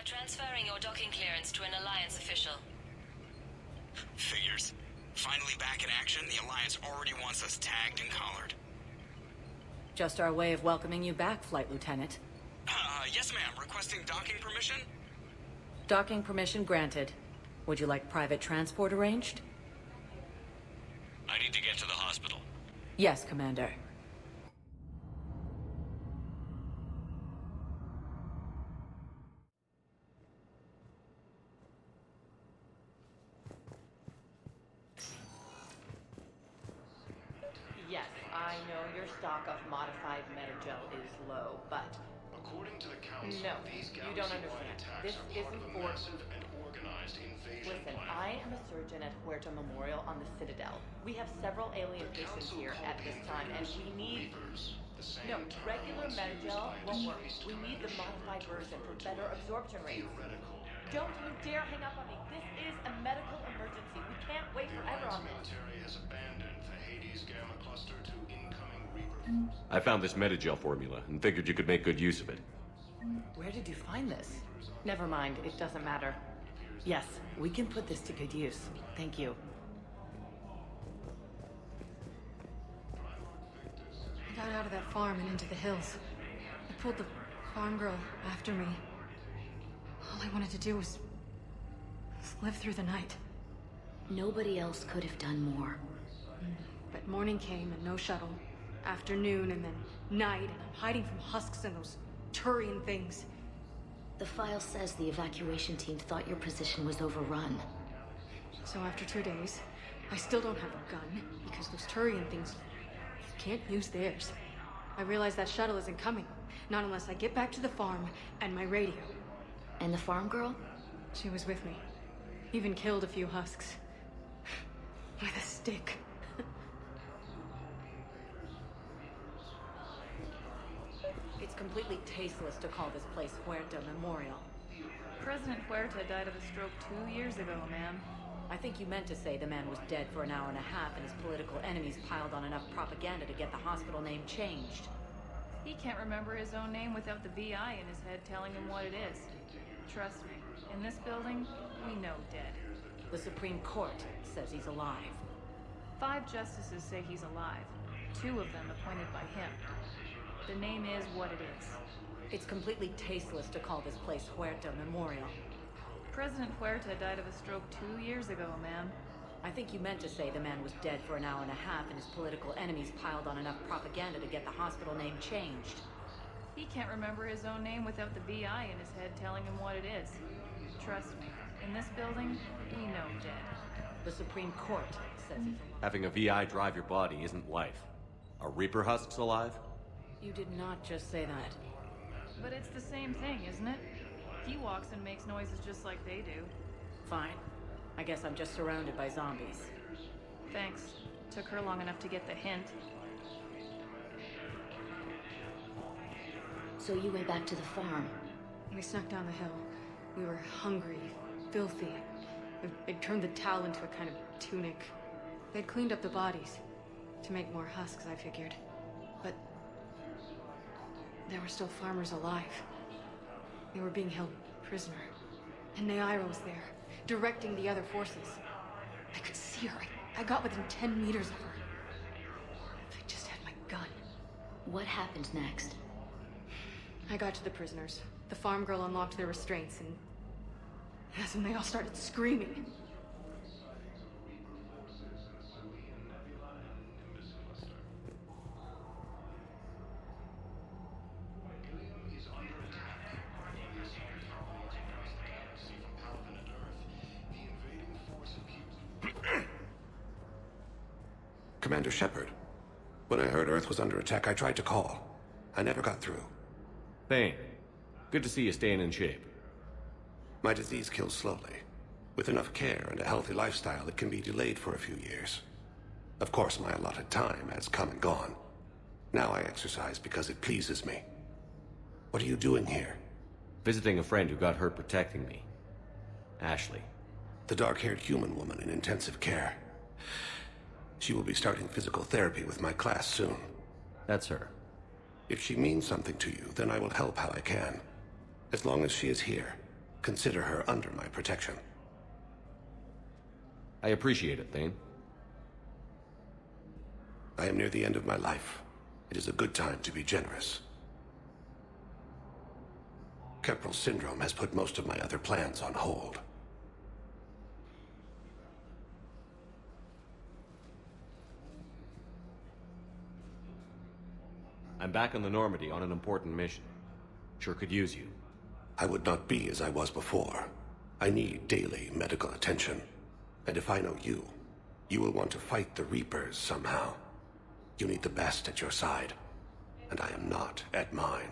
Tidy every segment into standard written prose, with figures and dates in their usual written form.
Transferring your docking clearance to an Alliance official. Figures. Finally back in action, the Alliance already wants us tagged and collared. Just our way of welcoming you back, Flight Lieutenant. Yes ma'am. Requesting docking permission? Docking permission granted. Would you like private transport arranged? I need to get to the hospital. Yes, Commander. Yes, I know your stock of modified metagel is low, but... According to the Council, no, these you don't galaxy-wide understand. attacks This are part isn't of a for... massive and organized invasion Listen, plan. I am a surgeon at Huerta Memorial on the Citadel. We have several alien The patients Council here called at the this time, and invaders we need... Reapers, the same No, term regular once used metagel by a won't work. disgraced We need the commander modified to version for refer to better a absorption rates. theoretical Don't you dare hang up on me. This is a medical emergency. We can't wait The forever Alliance on this. military has abandoned the Hades Gamma cluster to incoming Reaper forces. I found this metagel formula and figured you could make good use of it. Where did you find this? Never mind, it doesn't matter. Yes, we can put this to good use. Thank you. I got out of that farm and into the hills. I pulled the farm girl after me. All I wanted to do was live through the night. Nobody else could have done more. But morning came and no shuttle. Afternoon and then night, and I'm hiding from husks and those Turian things. The file says the evacuation team thought your position was overrun. So after 2 days, I still don't have a gun, because those Turian things, you can't use theirs. I realize that shuttle isn't coming, not unless I get back to the farm and my radio. And the farm girl? She was with me. Even killed a few husks. With a stick. It's completely tasteless to call this place Huerta Memorial. President Huerta died of a stroke 2 years ago, ma'am. I think you meant to say the man was dead for an hour and a half and his political enemies piled on enough propaganda to get the hospital name changed. He can't remember his own name without the VI in his head telling him what it is. Trust me, in this building, we know dead. The Supreme Court says he's alive. 5 justices say he's alive. 2 of them appointed by him. The name is what it is. It's completely tasteless to call this place Huerta Memorial. President Huerta died of a stroke 2 years ago, ma'am. I think you meant to say the man was dead for an hour and a half and his political enemies piled on enough propaganda to get the hospital name changed. He can't remember his own name without the VI in his head telling him what it is. Trust me, in this building, we know dead. The Supreme Court says he's alive. Having a VI drive your body isn't life. Are Reaper husks alive? You did not just say that. But it's the same thing, isn't it? He walks and makes noises just like they do. Fine. I guess I'm just surrounded by zombies. Thanks. Took her long enough to get the hint. So you went back to the farm. We snuck down the hill. We were hungry, filthy. They'd turned the towel into a kind of tunic. They'd cleaned up the bodies. To make more husks, I figured. But there were still farmers alive. They were being held prisoner. And Naira was there, directing the other forces. I could see her. I got within 10 meters of her. If I just had my gun. What happened next? I got to the prisoners. The farm girl unlocked their restraints, and that's when they all started screaming. Commander Shepard. When I heard Earth was under attack, I tried to call. I never got through. Thane, good to see you staying in shape. My disease kills slowly. With enough care and a healthy lifestyle, it can be delayed for a few years. Of course, my allotted time has come and gone. Now I exercise because it pleases me. What are you doing here? Visiting a friend who got hurt protecting me. Ashley. The dark-haired human woman in intensive care. She will be starting physical therapy with my class soon. That's her. If she means something to you, then I will help how I can. As long as she is here, consider her under my protection. I appreciate it, Thane. I am near the end of my life. It is a good time to be generous. Keppel syndrome has put most of my other plans on hold. I'm back on the Normandy on an important mission. Sure could use you. I would not be as I was before. I need daily medical attention. And if I know you, you will want to fight the Reapers somehow. You need the best at your side, and I am not at mine.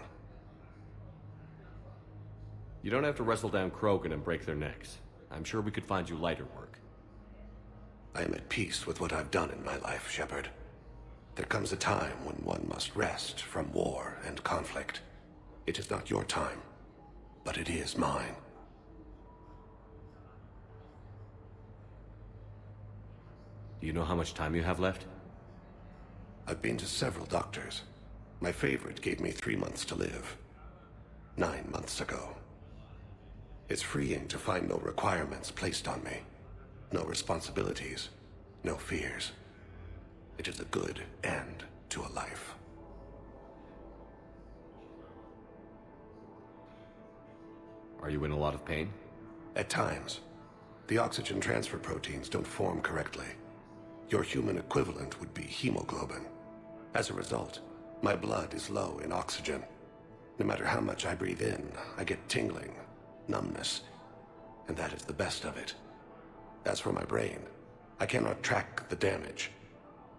You don't have to wrestle down Krogan and break their necks. I'm sure we could find you lighter work. I am at peace with what I've done in my life, Shepard. There comes a time when one must rest from war and conflict. It is not your time, but it is mine. Do you know how much time you have left? I've been to several doctors. My favorite gave me 3 months to live. 9 months ago. It's freeing to find no requirements placed on me. No responsibilities. No fears. It is a good end to a life. Are you in a lot of pain? At times. The oxygen transfer proteins don't form correctly. Your human equivalent would be hemoglobin. As a result, my blood is low in oxygen. No matter how much I breathe in, I get tingling, numbness, and that is the best of it. As for my brain, I cannot track the damage.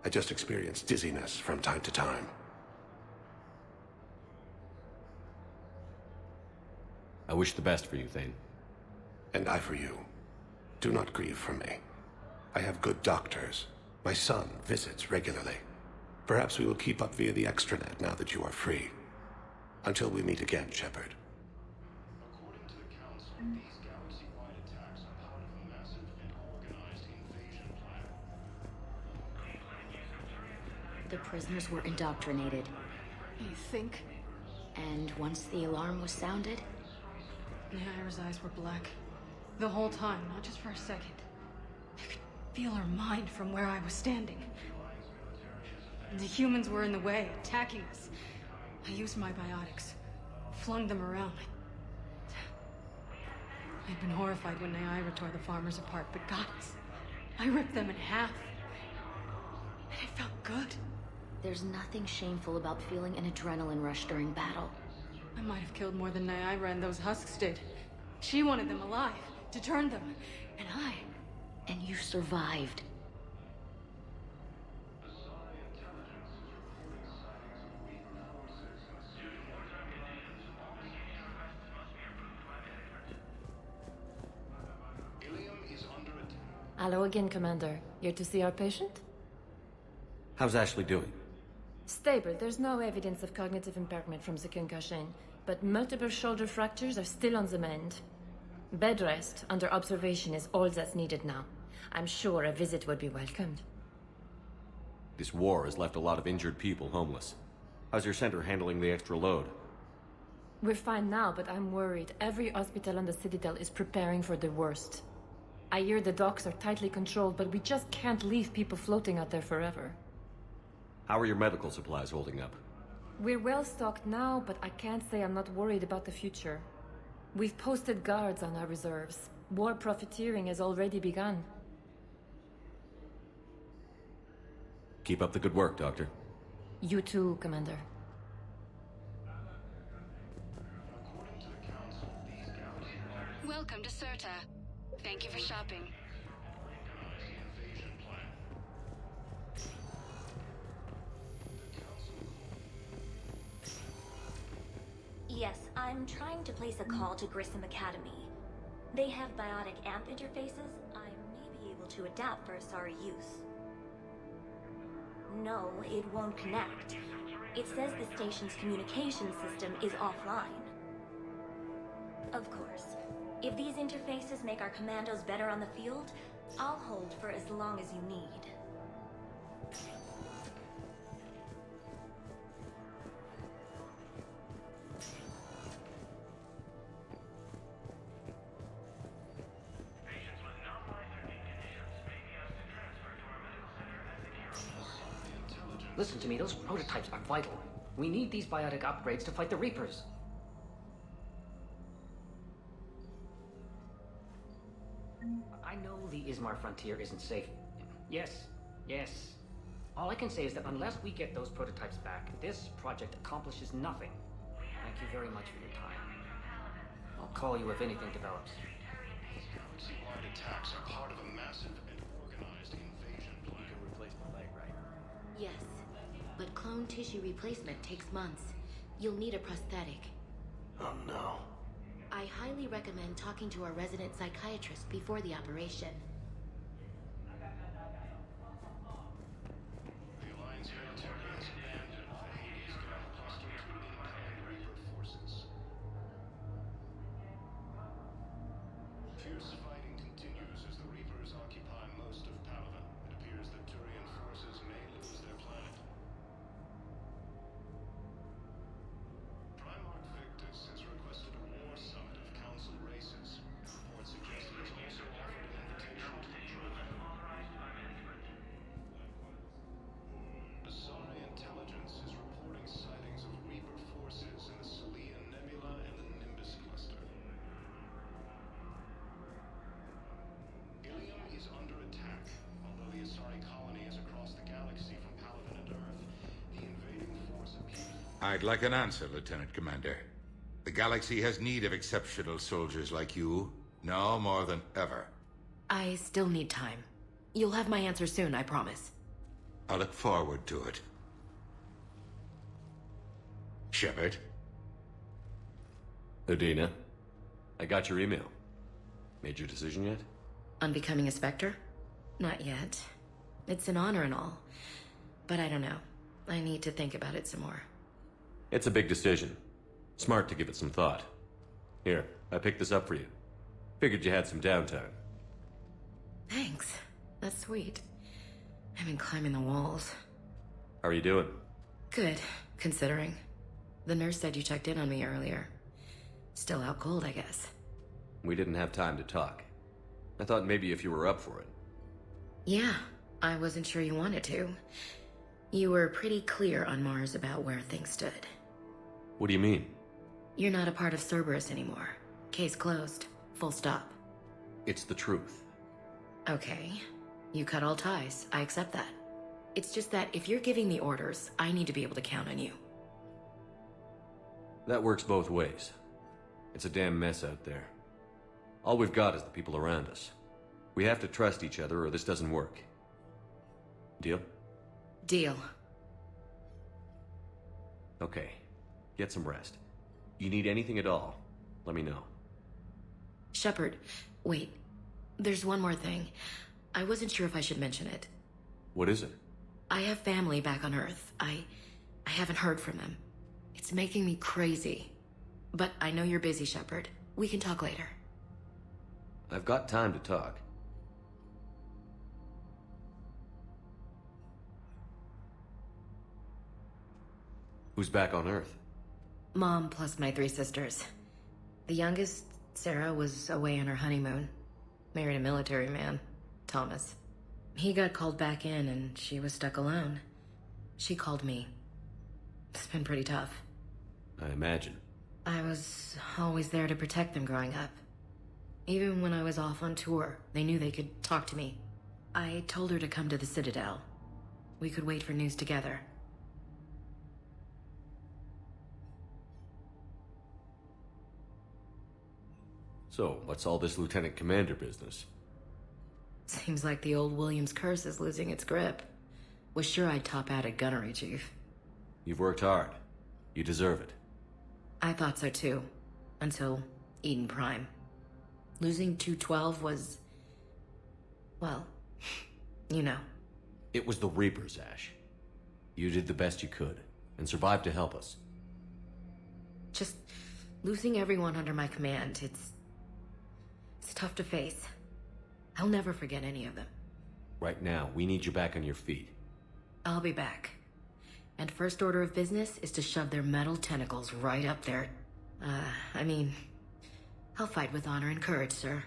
I just experience dizziness from time to time. I wish the best for you, Thane. And I for you. Do not grieve for me. I have good doctors. My son visits regularly. Perhaps we will keep up via the extranet now that you are free. Until we meet again, Shepard. According to the Council, these galaxy-wide attacks are part of a massive and organized invasion plan. The prisoners were indoctrinated. You think? And once the alarm was sounded, Naira's eyes were black. The whole time, not just for a second. I could feel her mind from where I was standing. The humans were in the way, attacking us. I used my biotics, flung them around. I'd been horrified when Naira tore the farmers apart, but gods, I ripped them in half. And it felt good. there's nothing shameful about feeling an adrenaline rush during battle. I might have killed more than Naira and those husks did. She wanted them alive, to turn them, and I... And you survived. Hello again, Commander. Here to see our patient? How's Ashley doing? Stable. There's no evidence of cognitive impairment from the concussion, but multiple shoulder fractures are still on the mend. Bed rest under observation is all that's needed now. I'm sure a visit would be welcomed. This war has left a lot of injured people homeless. How's your center handling the extra load? We're fine now, but I'm worried. Every hospital on the Citadel is preparing for the worst. I hear the docks are tightly controlled, but we just can't leave people floating out there forever. How are your medical supplies holding up? We're well stocked now, but I can't say I'm not worried about the future. We've posted guards on our reserves. War profiteering has already begun. Keep up the good work, Doctor. You too, Commander. Welcome to Serta. Thank you for shopping. I'm trying to place a call to Grissom Academy. They have biotic amp interfaces I may be able to adapt for Asari use. No, it won't connect. It says the station's communication system is offline. Of course, if these interfaces make our commandos better on the field, I'll hold for as long as you need. Listen to me, those prototypes are vital. We need these biotic upgrades to fight the Reapers. I know the Ismar frontier isn't safe. Yes. All I can say is that unless we get those prototypes back, this project accomplishes nothing. Thank you very much for your time. I'll call you if anything develops. Galaxy-wide attacks are part of a massive and organized invasion plan. You can replace my leg, right? Yes, but clone tissue replacement takes months. You'll need a prosthetic. Oh no. I highly recommend talking to our resident psychiatrist before the operation. The Alliance military has abandoned the Hades Gamma cluster to incoming Reaper forces. Fierce fighting continues as the Reapers occupy most of Palaven. It appears that Turian forces may lose their planet. Primarch Victus has requested a war summit of Council races. Reports suggest he has also offered an invitation to join. Asari intelligence is reporting sightings of Reaper forces in the Salian Nebula and the Nimbus cluster. Ilium is under attack. Although the Asari colony is across the galaxy from Palaven and Earth, the invading force appears. I'd like an answer, Lieutenant Commander. The galaxy has need of exceptional soldiers like you, now more than ever. I still need time. You'll have my answer soon, I promise. I look forward to it. Shepard? Udina, I got your email. Made your decision yet? On becoming a Spectre? Not yet. It's an honor and all. But I don't know. I need to think about it some more. It's a big decision. Smart to give it some thought. Here, I picked this up for you. Figured you had some downtime. Thanks. That's sweet. I've been climbing the walls. How are you doing? Good, considering. The nurse said you checked in on me earlier. Still out cold, I guess. We didn't have time to talk. I thought maybe if you were up for it. Yeah, I wasn't sure you wanted to. You were pretty clear on Mars about where things stood. What do you mean? You're not a part of Cerberus anymore. Case closed. Full stop. It's the truth. Okay. You cut all ties. I accept that. It's just that if you're giving the orders, I need to be able to count on you. That works both ways. It's a damn mess out there. All we've got is the people around us. We have to trust each other or this doesn't work. Deal? Deal. Okay. Get some rest. You need anything at all, let me know. Shepard, wait. There's one more thing. I wasn't sure if I should mention it. What is it? I have family back on Earth. I haven't heard from them. It's making me crazy. But I know you're busy, Shepard. We can talk later. I've got time to talk. Who's back on Earth? Mom plus my 3 sisters. The youngest, Sarah, was away on her honeymoon. Married a military man, Thomas. He got called back in and she was stuck alone. She called me. It's been pretty tough. I imagine. I was always there to protect them growing up. Even when I was off on tour, they knew they could talk to me. I told her to come to the Citadel. We could wait for news together. So, what's all this Lieutenant Commander business? Seems like the old Williams curse is losing its grip. Was sure I'd top out at gunnery, Chief. You've worked hard. You deserve it. I thought so too. Until Eden Prime. Losing 212 was... well, you know. It was the Reapers, Ash. You did the best you could, and survived to help us. Just losing everyone under my command, it's tough to face. I'll never forget any of them. Right now, we need you back on your feet. I'll be back. And first order of business is to shove their metal tentacles right up there. I mean, I'll fight with honor and courage, sir.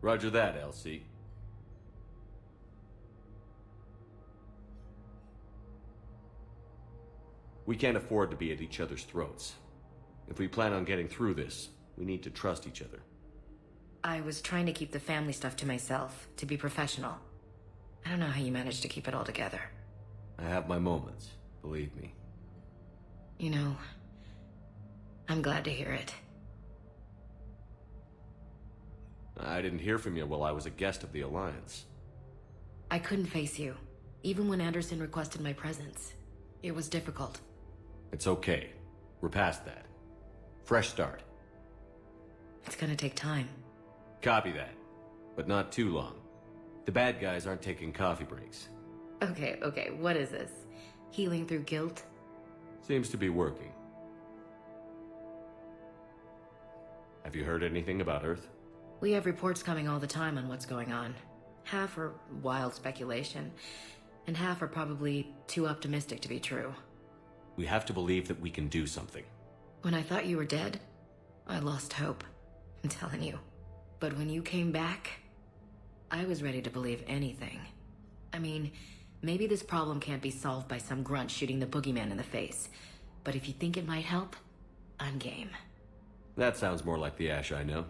Roger that, LC. We can't afford to be at each other's throats. If we plan on getting through this, we need to trust each other. I was trying to keep the family stuff to myself, to be professional. I don't know how you managed to keep it all together. I have my moments, believe me. You know, I'm glad to hear it. I didn't hear from you while I was a guest of the Alliance. I couldn't face you, even when Anderson requested my presence. It was difficult. It's okay. We're past that. Fresh start. It's gonna take time. Copy that. But not too long. The bad guys aren't taking coffee breaks. Okay, what is this? Healing through guilt? Seems to be working. Have you heard anything about Earth? We have reports coming all the time on what's going on. Half are wild speculation, and half are probably too optimistic to be true. We have to believe that we can do something. When I thought you were dead, I lost hope. I'm telling you. But when you came back, I was ready to believe anything. I mean, maybe this problem can't be solved by some grunt shooting the boogeyman in the face. But if you think it might help, I'm game. That sounds more like the Ash I know.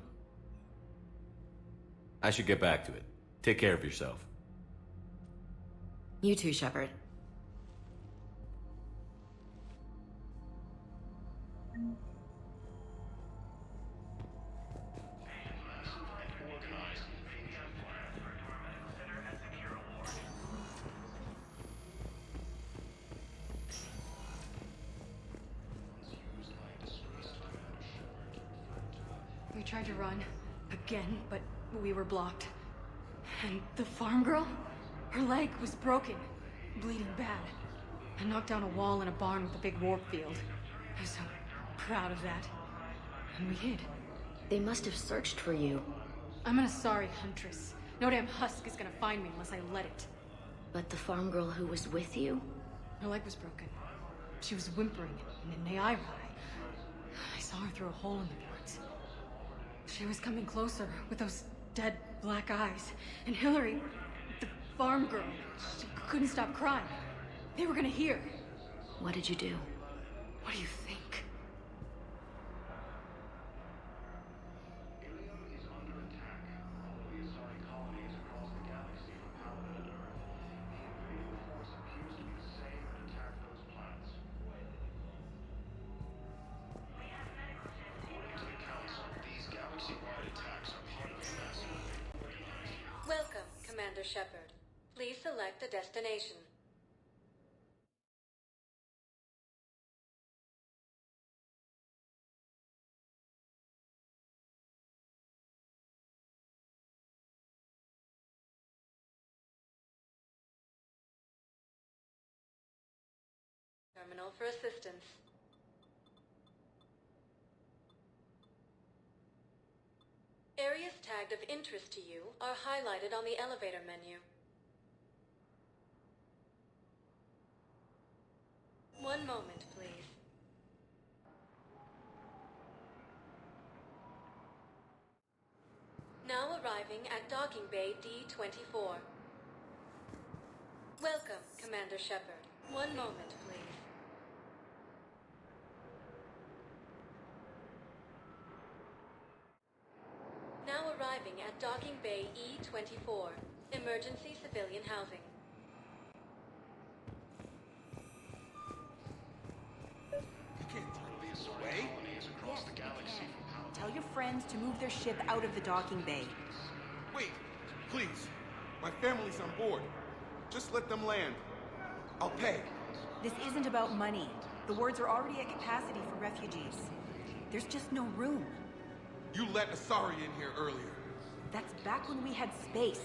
I should get back to it. Take care of yourself. You too, Shepard. We tried to run again, but we were blocked. And the farm girl? Her leg was broken, bleeding bad. I knocked down a wall in a barn with a big warp field. I was so proud of that. And we hid. They must have searched for you. I'm an Asari huntress. No damn husk is gonna find me unless I let it. But the farm girl who was with you? Her leg was broken. She was whimpering, and in Naira, I saw her through a hole in the boards. She was coming closer with those dead black eyes. And Hillary, the farm girl, she couldn't stop crying. They were gonna hear. What did you do? What do you think? Welcome, Commander Shepard. Please select a destination. Terminal for assistance. Areas tagged of interest to you are highlighted on the elevator menu. One moment, please. Now arriving at docking bay D-24. Welcome, Commander Shepard. One moment, please. Now arriving at docking bay E-24. Emergency civilian housing. You can't throw this away. Yes, you can. Tell your friends to move their ship out of the docking bay. Wait, please. My family's on board. Just let them land. I'll pay. This isn't about money. The wards are already at capacity for refugees. There's just no room. You let Asari in here earlier. That's back when we had space.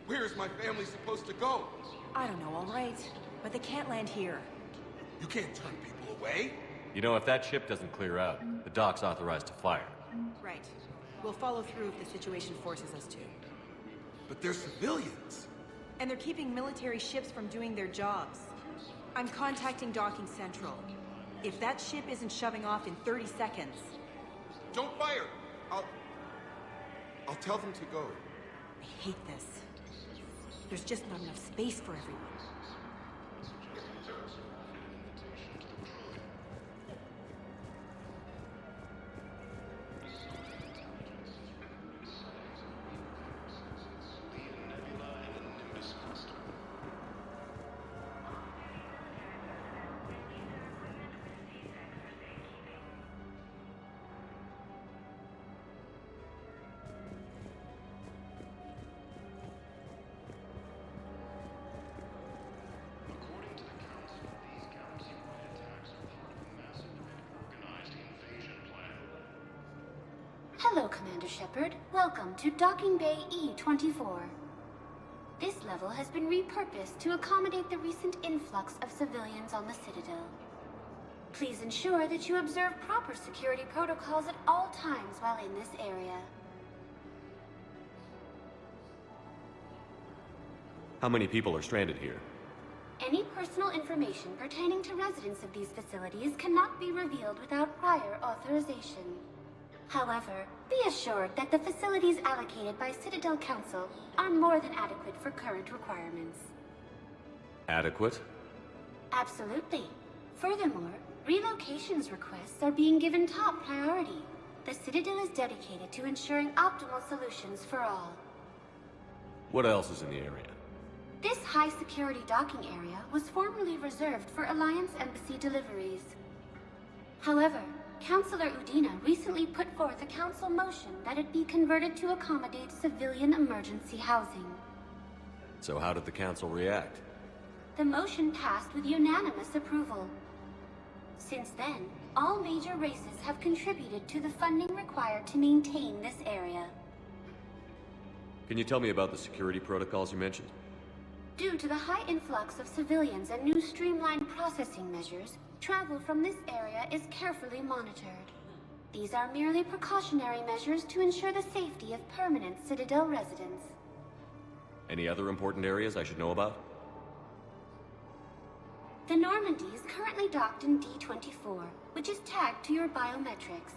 Where is my family supposed to go? I don't know, all right. But they can't land here. You can't turn people away. You know, if that ship doesn't clear out, the dock's authorized to fire. Right. We'll follow through if the situation forces us to. But they're civilians. And they're keeping military ships from doing their jobs. I'm contacting Docking Central. If that ship isn't shoving off in 30 seconds... Don't fire! I'll tell them to go. I hate this. There's just not enough space for everyone. Hello, Commander Shepard. Welcome to Docking Bay E-24. This level has been repurposed to accommodate the recent influx of civilians on the Citadel. Please ensure that you observe proper security protocols at all times while in this area. How many people are stranded here? Any personal information pertaining to residents of these facilities cannot be revealed without prior authorization. However, be assured that the facilities allocated by Citadel Council are more than adequate for current requirements. Adequate? Absolutely. Furthermore, relocations requests are being given top priority. The Citadel is dedicated to ensuring optimal solutions for all. What else is in the area? This high-security docking area was formerly reserved for Alliance Embassy deliveries. However, Councilor Udina recently put forth a council motion that it be converted to accommodate civilian emergency housing. So how did the council react? The motion passed with unanimous approval. Since then, all major races have contributed to the funding required to maintain this area. Can you tell me about the security protocols you mentioned? Due to the high influx of civilians and new streamlined processing measures, travel from this area is carefully monitored. These are merely precautionary measures to ensure the safety of permanent Citadel residents. Any other important areas I should know about? The Normandy is currently docked in D-24, which is tagged to your biometrics.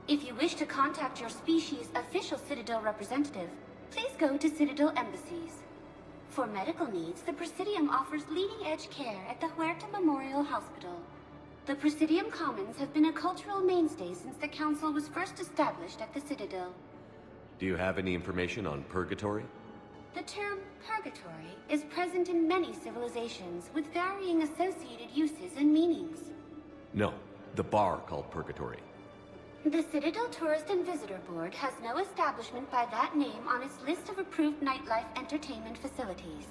If you wish to contact your species' official Citadel representative, please go to Citadel embassies. For medical needs, the Presidium offers leading-edge care at the Huerta Memorial Hospital. The Presidium Commons have been a cultural mainstay since the Council was first established at the Citadel. Do you have any information on purgatory? The term purgatory is present in many civilizations with varying associated uses and meanings. No, the bar called purgatory. The Citadel Tourist and Visitor Board has no establishment by that name on its list of approved nightlife entertainment facilities.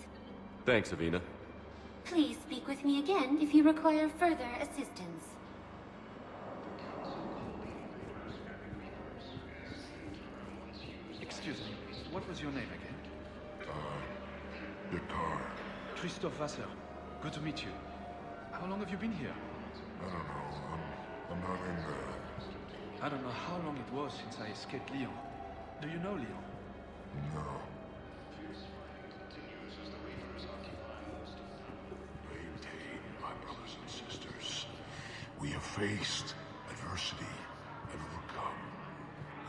Thanks, Avina. Please speak with me again if you require further assistance. Excuse me, what was your name again? Victor. Christophe Vasseur. Good to meet you. How long have you been here? I don't know. I'm not in there. I don't know how long it was since I escaped Lyon. Do you know Lyon? No. Maintain, my brothers and sisters. We have faced adversity and overcome.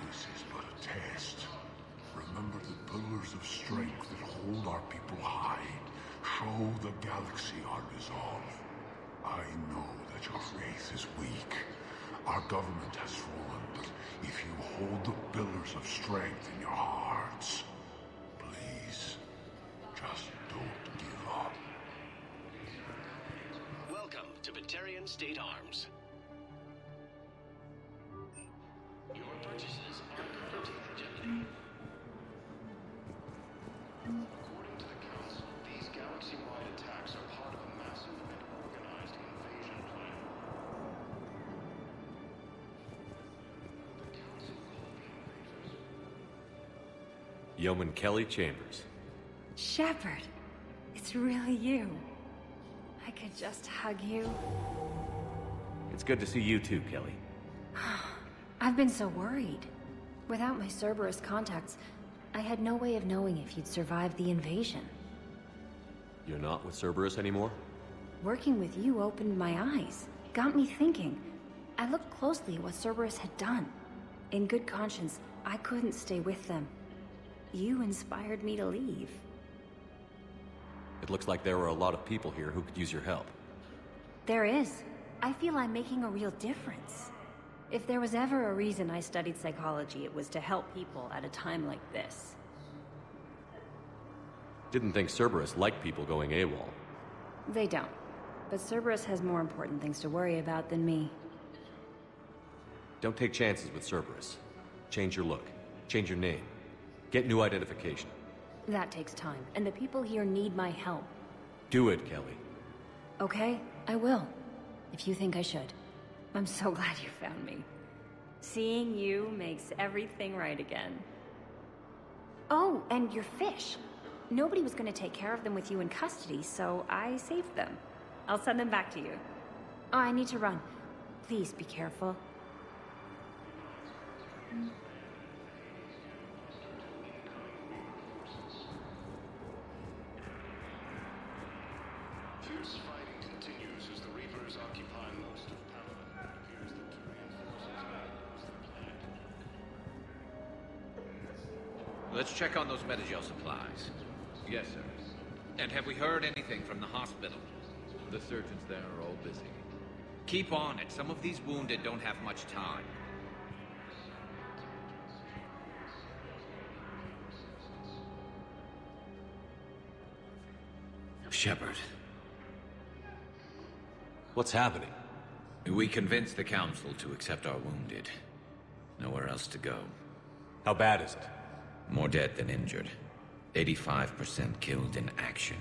This is but a test. Remember the pillars of strength that hold our people high. Show the galaxy our resolve. I know that your faith is weak. Our government has fallen, but if you hold the pillars of strength in your hearts, please, just don't give up. Welcome to Batarian State Arms. Your purchases are currently rejected. According to the Council, these galaxy-wide attacks are part of a massive and organized invasion plan. Yeoman Kelly Chambers. Shepard, it's really you. I could just hug you. It's good to see you too, Kelly. I've been so worried. Without my Cerberus contacts, I had no way of knowing if you'd survived the invasion. You're not with Cerberus anymore? Working with you opened my eyes, got me thinking. I looked closely at what Cerberus had done. In good conscience, I couldn't stay with them. You inspired me to leave. It looks like there are a lot of people here who could use your help. There is. I feel I'm making a real difference. If there was ever a reason I studied psychology, it was to help people at a time like this. Didn't think Cerberus liked people going AWOL. They don't. But Cerberus has more important things to worry about than me. Don't take chances with Cerberus. Change your look. Change your name. Get new identification. That takes time, and the people here need my help. Do it, Kelly. Okay, I will. If you think I should. I'm so glad you found me. Seeing you makes everything right again. Oh, and your fish. Nobody was going to take care of them with you in custody, so I saved them. I'll send them back to you. Oh, I need to run. Please be careful. Fierce fighting continues as the Reapers occupy most of Pamela. It appears that Turian forces have closed the plant. Let's check on those Metagel supplies. Yes, sir. And have we heard anything from the hospital? The surgeons there are all busy. Keep on it. Some of these wounded don't have much time. Shepard. What's happening? We convinced the Council to accept our wounded. Nowhere else to go. How bad is it? More dead than injured. 85% killed in action.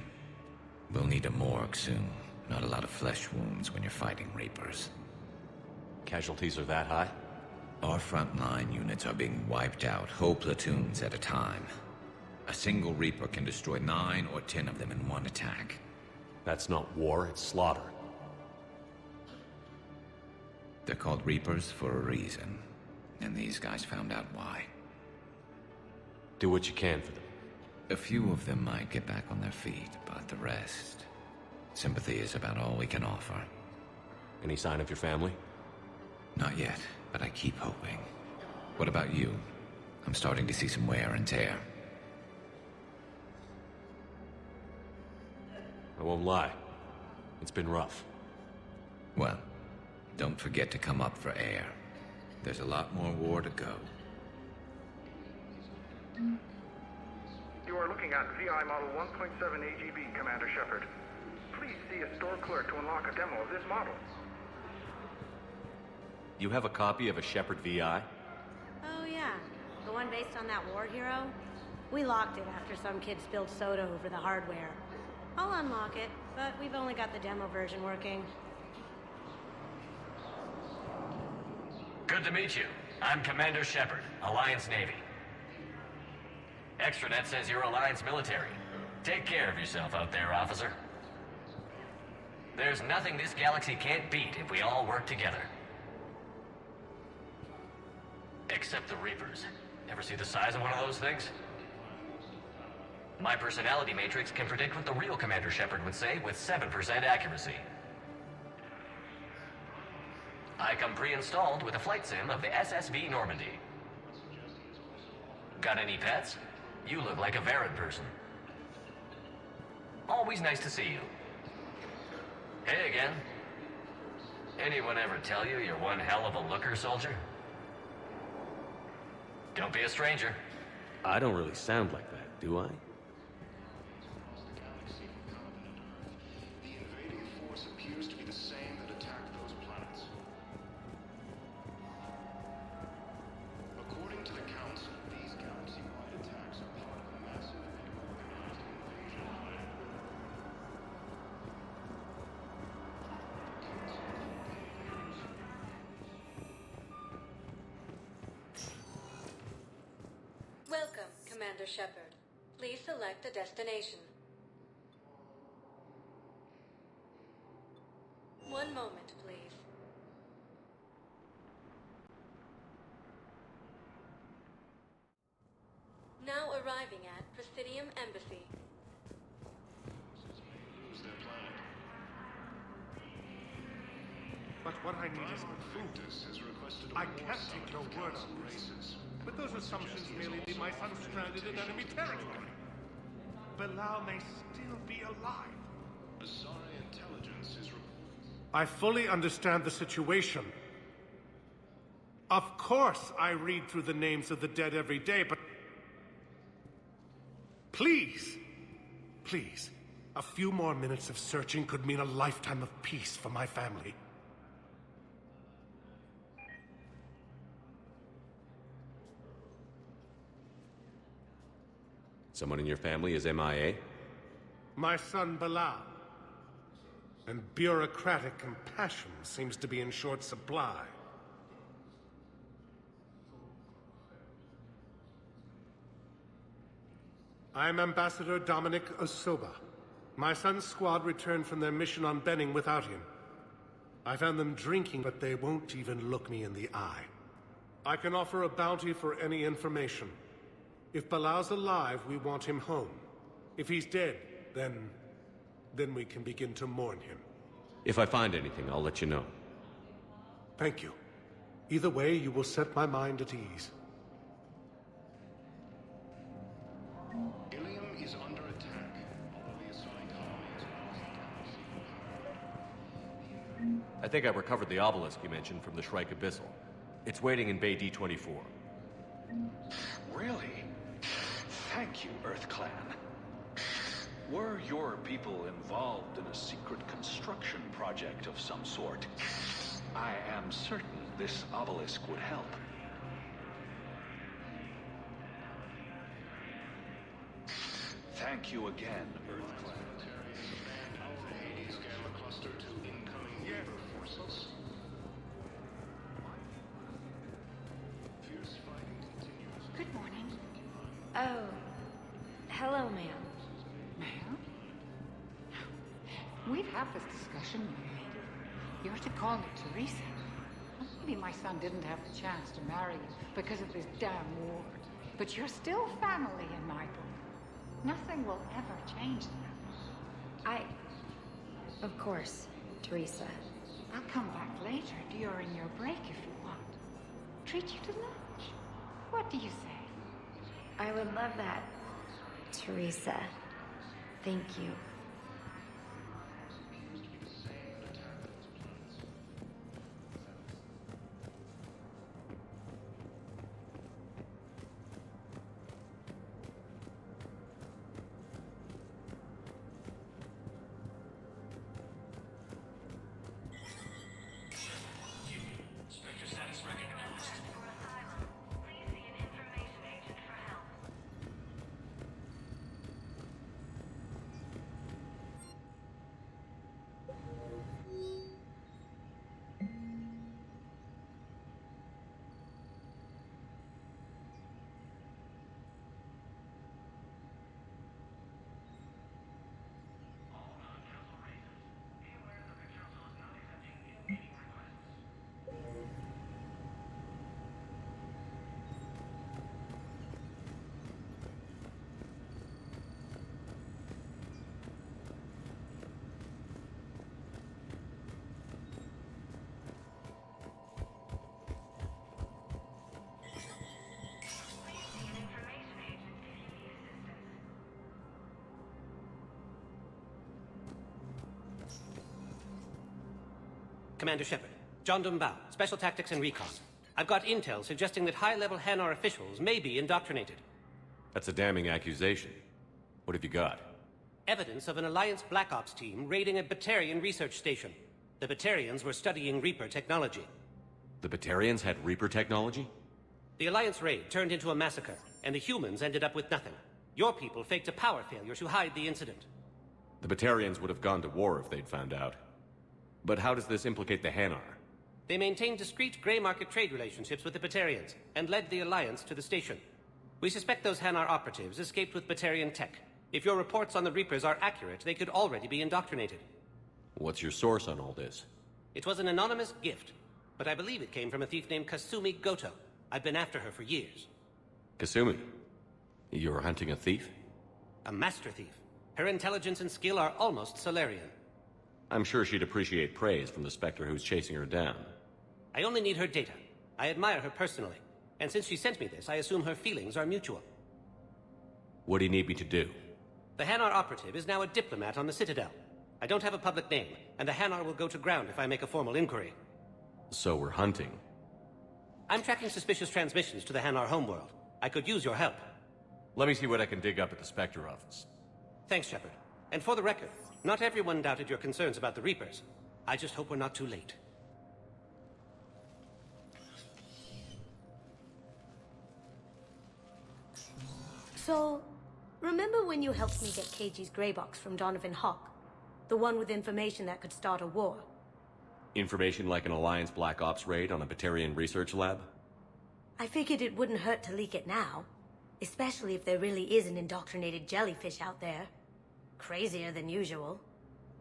We'll need a morgue soon. Not a lot of flesh wounds when you're fighting Reapers. Casualties are that high? Our frontline units are being wiped out, whole platoons at a time. A single Reaper can destroy 9 or 10 of them in one attack. That's not war, it's slaughter. They're called Reapers for a reason. And these guys found out why. Do what you can for them. A few of them might get back on their feet, but the rest... Sympathy is about all we can offer. Any sign of your family? Not yet, but I keep hoping. What about you? I'm starting to see some wear and tear. I won't lie. It's been rough. Well, don't forget to come up for air. There's a lot more war to go. You are looking at VI Model 1.7 AGB, Commander Shepard. Please see a store clerk to unlock a demo of this model. You have a copy of a Shepard VI? Oh yeah, the one based on that war hero? We locked it after some kid spilled soda over the hardware. I'll unlock it, but we've only got the demo version working. Good to meet you. I'm Commander Shepard, Alliance Navy. Extranet says you're Alliance military. Take care of yourself out there, officer. There's nothing this galaxy can't beat if we all work together. Except the Reapers. Ever see the size of one of those things? My personality matrix can predict what the real Commander Shepard would say with 7% accuracy. I come pre-installed with a flight sim of the SSV Normandy. Got any pets? You look like a Varad person. Always nice to see you. Hey again. Anyone ever tell you you're one hell of a looker, soldier? Don't be a stranger. I don't really sound like that, do I? The invading force appears to be the same that attacked those planets. According to the Council, these galaxy-wide attacks are part of a massive and organized invasion plan. Welcome, Commander Shepard. Please select a destination. One moment, please. Now arriving at Presidium Embassy. Lose their planet. But what I need is food. Has requested I can't take your word on this. But those assumptions merely leave my son stranded in enemy territory. Bilal may still be alive. Asari intelligence is I fully understand the situation. Of course I read through the names of the dead every day, but... Please! Please. A few more minutes of searching could mean a lifetime of peace for my family. Someone in your family is MIA? My son Bilal. And bureaucratic compassion seems to be in short supply. I'm Ambassador Dominic Osoba. My son's squad returned from their mission on Benning without him. I found them drinking, but they won't even look me in the eye. I can offer a bounty for any information. If Bilal's alive, we want him home. If he's dead, then we can begin to mourn him. If I find anything, I'll let you know. Thank you. Either way, you will set my mind at ease. Ilium is under attack, although the Asari colony is I think I recovered the obelisk you mentioned from the Shrike Abyssal. It's waiting in Bay D-24. Really? Thank you, Earth Clan. Were your people involved in a secret construction project of some sort, I am certain this obelisk would help. Thank you again, Earth Clan. Our Hades Gamma Cluster to incoming Reaper forces. Fierce fighting continues. Good morning. Oh. Hello, ma'am. Ma'am? We've had this discussion, young lady. You're to call me Teresa. Maybe my son didn't have the chance to marry you because of this damn war. But you're still family in my book. Nothing will ever change that. Of course, Teresa. I'll come back later during your break if you want. Treat you to lunch. What do you say? I would love that, Teresa. Thank you. Commander Shepard, John Dumbao, Special Tactics and Recon. I've got intel suggesting that high-level Hanar officials may be indoctrinated. That's a damning accusation. What have you got? Evidence of an Alliance Black Ops team raiding a Batarian research station. The Batarians were studying Reaper technology. The Batarians had Reaper technology? The Alliance raid turned into a massacre, and the humans ended up with nothing. Your people faked a power failure to hide the incident. The Batarians would have gone to war if they'd found out. But how does this implicate the Hanar? They maintained discreet gray market trade relationships with the Batarians, and led the Alliance to the station. We suspect those Hanar operatives escaped with Batarian tech. If your reports on the Reapers are accurate, they could already be indoctrinated. What's your source on all this? It was an anonymous gift, but I believe it came from a thief named Kasumi Goto. I've been after her for years. Kasumi? You're hunting a thief? A master thief. Her intelligence and skill are almost Solarian. I'm sure she'd appreciate praise from the Spectre who's chasing her down. I only need her data. I admire her personally. And since she sent me this, I assume her feelings are mutual. What do you need me to do? The Hanar operative is now a diplomat on the Citadel. I don't have a public name, and the Hanar will go to ground if I make a formal inquiry. So we're hunting? I'm tracking suspicious transmissions to the Hanar homeworld. I could use your help. Let me see what I can dig up at the Spectre office. Thanks, Shepard. And for the record, not everyone doubted your concerns about the Reapers. I just hope we're not too late. So, remember when you helped me get KG's grey box from Donovan Hawk? The one with information that could start a war? Information like an Alliance Black Ops raid on a Batarian research lab? I figured it wouldn't hurt to leak it now. Especially if there really is an indoctrinated jellyfish out there. Crazier than usual.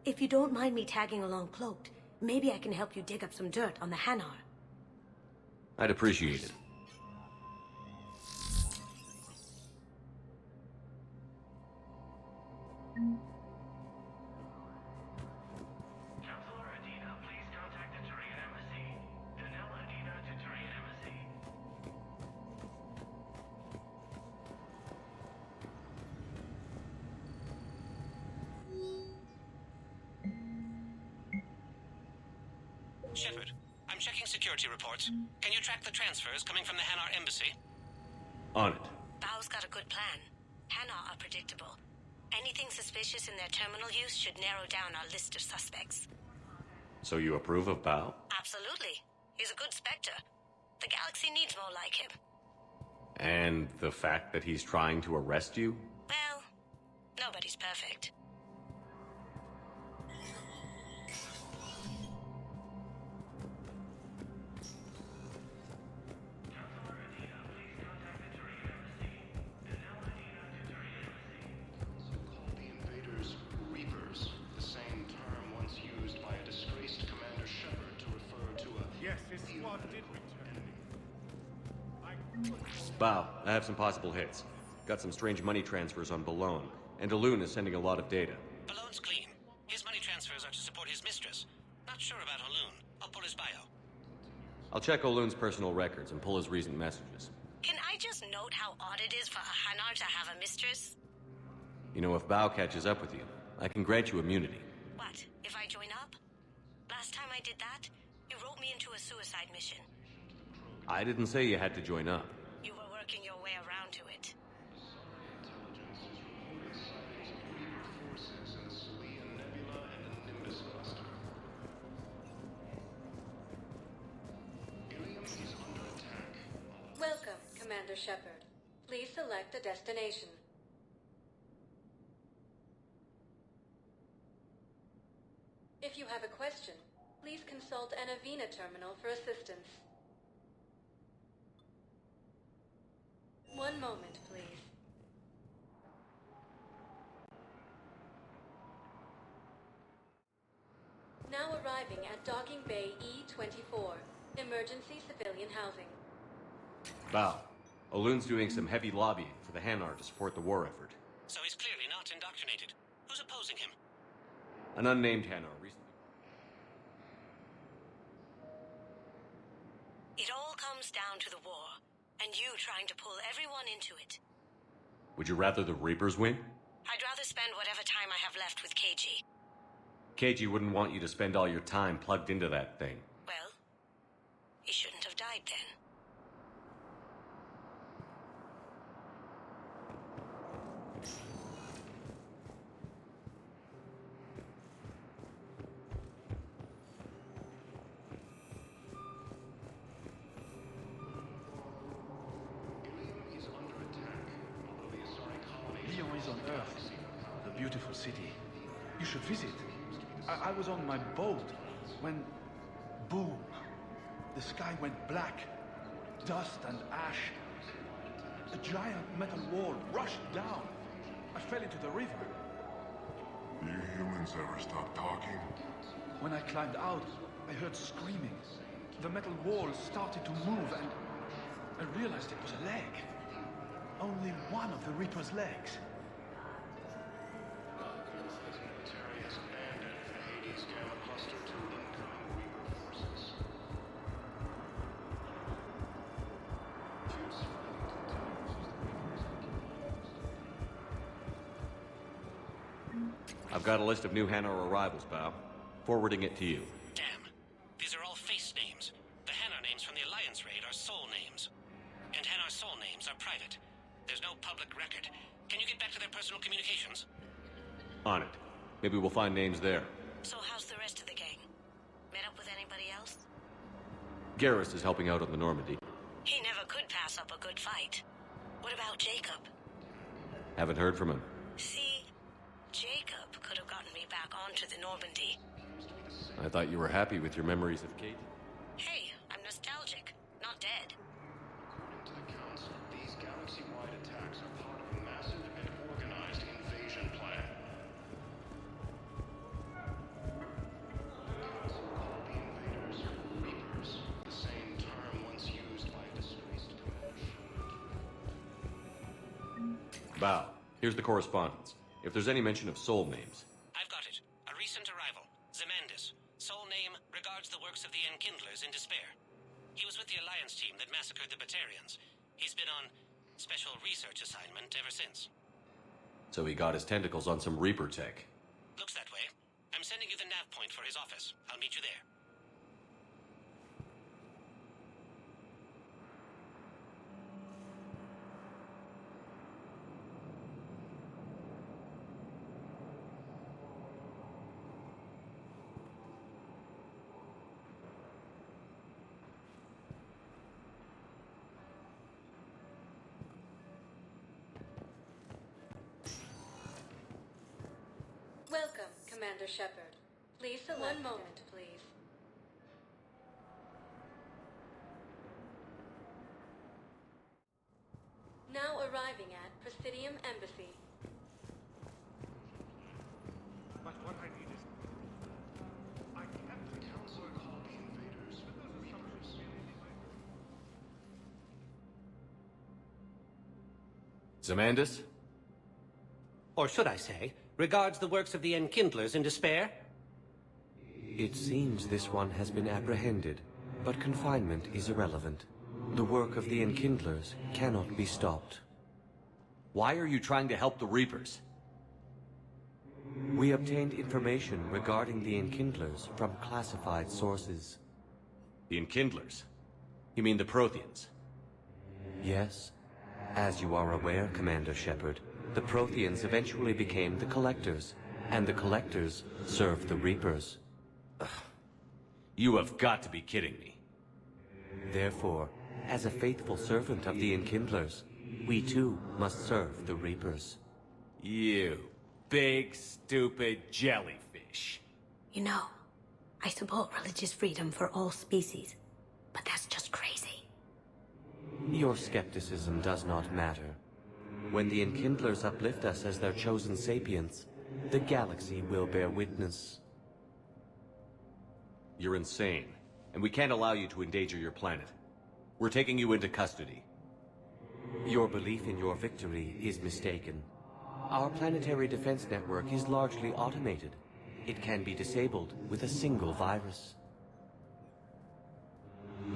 If you don't mind me tagging along cloaked, maybe I can help you dig up some dirt on the Hanar. I'd appreciate it. Shepard, I'm checking security reports. Can you track the transfers coming from the Hanar embassy? On it. Bao's got a good plan. Hanar are predictable. Anything suspicious in their terminal use should narrow down our list of suspects. So you approve of Bao? Absolutely. He's a good Spectre. The galaxy needs more like him. And the fact that he's trying to arrest you? Well, nobody's perfect. Bao, I have some possible hits. Got some strange money transfers on Balone, and Alun is sending a lot of data. Balone's clean. His money transfers are to support his mistress. Not sure about Alun. I'll pull his bio. I'll check Olun's personal records and pull his recent messages. Can I just note how odd it is for a Hanar to have a mistress? You know, if Bao catches up with you, I can grant you immunity. What, if I join up? Last time I did that, you wrote me into a suicide mission. I didn't say you had to join up. You were working your way around to it. Welcome, Commander Shepard. Please select a destination. If you have a question, please consult an Avena terminal for assistance. One moment, please. Now arriving at Docking Bay E-24, emergency civilian housing. Bao, Olun's doing some heavy lobbying for the Hanar to support the war effort. So he's clearly not indoctrinated. Who's opposing him? An unnamed Hanar recently. It all comes down to the war, and you trying to pull everyone into it. Would you rather the Reapers win? I'd rather spend whatever time I have left with KG. KG wouldn't want you to spend all your time plugged into that thing. Well, he shouldn't have died then. Lyon is on Earth, the beautiful city. You should visit. I was on my boat when, boom, the sky went black. Dust and ash. A giant metal wall rushed down. I fell into the river. You humans ever stop talking? When I climbed out, I heard screaming. The metal wall started to move and I realized it was a leg. Only one of the Reaper's legs. Military has abandoned the Hades Gamma cluster to incoming Reaper forces. I've got a list of new Hanar arrivals, Bao. Forwarding it to you. Damn. These are all face names. The Hanar names from the Alliance raid are soul names. And Hanar's soul names are private. There's no public record. Can you get back to their personal communications? On it. Maybe we'll find names there. So how's the rest of the gang? Met up with anybody else? Garrus is helping out on the Normandy. He never could pass up a good fight. What about Jacob? Haven't heard from him. See, Jacob could have gotten me back onto the Normandy. I thought you were happy with your memories of Kate. Hey, I'm nostalgic, not dead. According to the Council, these galaxy-wide attacks are part of a massive and organized invasion plan. The Council called the invaders Reapers, the same term once used by a disgraced commander. Bao, here's the correspondence. If there's any mention of soul names. I've got it. A recent arrival. Zemandis. Soul name regards the works of the Enkindlers in despair. He was with the Alliance team that massacred the Batarians. He's been on special research assignment ever since. So he got his tentacles on some Reaper tech. Looks that way. I'm sending you the nav point for his office. I'll meet you there. Welcome, Commander Shepard. Please select... One moment, please. Now arriving at Presidium Embassy. But what I need is... I kept the Council called the invaders, but those assumptions merely Zemandis? Or should I say, regards the works of the Enkindlers in despair? It seems this one has been apprehended, but confinement is irrelevant. The work of the Enkindlers cannot be stopped. Why are you trying to help the Reapers? We obtained information regarding the Enkindlers from classified sources. The Enkindlers? You mean the Protheans? Yes. As you are aware, Commander Shepard, the Protheans eventually became the Collectors, and the Collectors served the Reapers. Ugh. You have got to be kidding me. Therefore, as a faithful servant of the Enkindlers, we too must serve the Reapers. You big, stupid jellyfish. You know, I support religious freedom for all species, but that's just crazy. Your skepticism does not matter. When the Enkindlers uplift us as their chosen sapients, the galaxy will bear witness. You're insane, and we can't allow you to endanger your planet. We're taking you into custody. Your belief in your victory is mistaken. Our planetary defense network is largely automated. It can be disabled with a single virus,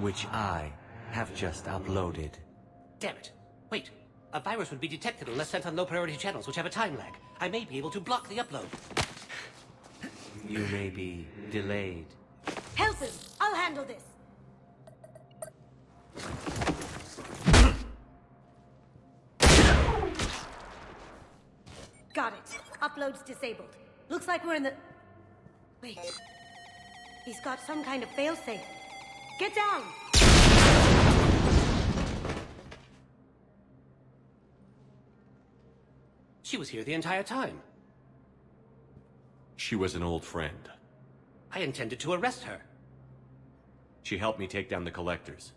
which I have just uploaded. Damn it. Wait. A virus would be detected unless sent on low-priority channels, which have a time lag. I may be able to block the upload. You may be delayed. Help him! I'll handle this! Got it. Upload's disabled. Looks like we're in the... Wait. He's got some kind of failsafe. Get down! She was here the entire time. She was an old friend. I intended to arrest her. She helped me take down the Collectors.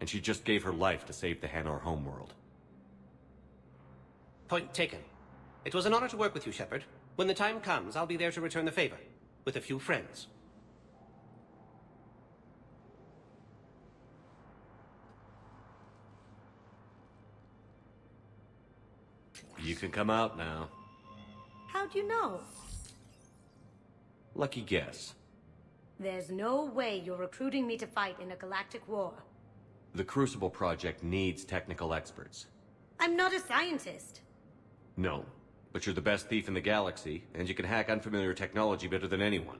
And she just gave her life to save the Hanar homeworld. Point taken. It was an honor to work with you, Shepard. When the time comes, I'll be there to return the favor. With a few friends. You can come out now. How'd you know? Lucky guess. There's no way you're recruiting me to fight in a galactic war. The Crucible Project needs technical experts. I'm not a scientist. No, but you're the best thief in the galaxy, and you can hack unfamiliar technology better than anyone.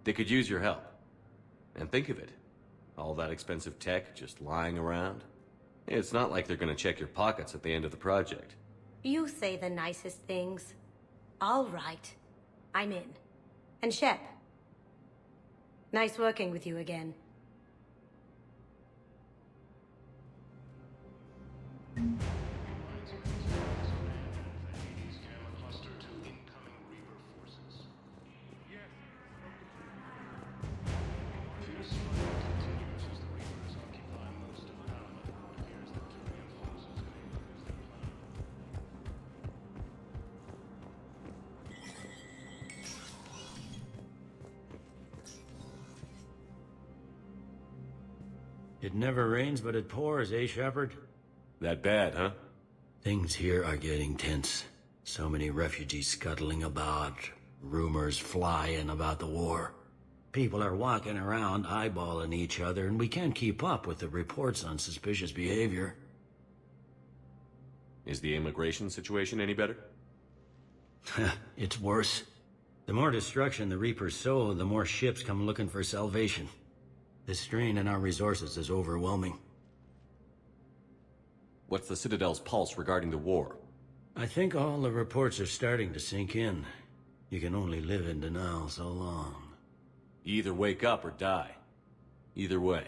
They could use your help. And think of it. All that expensive tech just lying around. It's not like they're gonna check your pockets at the end of the project. You say the nicest things. All right. I'm in. And Shep. Nice working with you again. It never rains, but it pours, eh, Shepard? That bad, huh? Things here are getting tense. So many refugees scuttling about, rumors flying about the war. People are walking around eyeballing each other, and we can't keep up with the reports on suspicious behavior. Is the immigration situation any better? It's worse. The more destruction the Reapers sow, the more ships come looking for salvation. The strain on our resources is overwhelming. What's the Citadel's pulse regarding the war? I think all the reports are starting to sink in. You can only live in denial so long. You either wake up or die. Either way.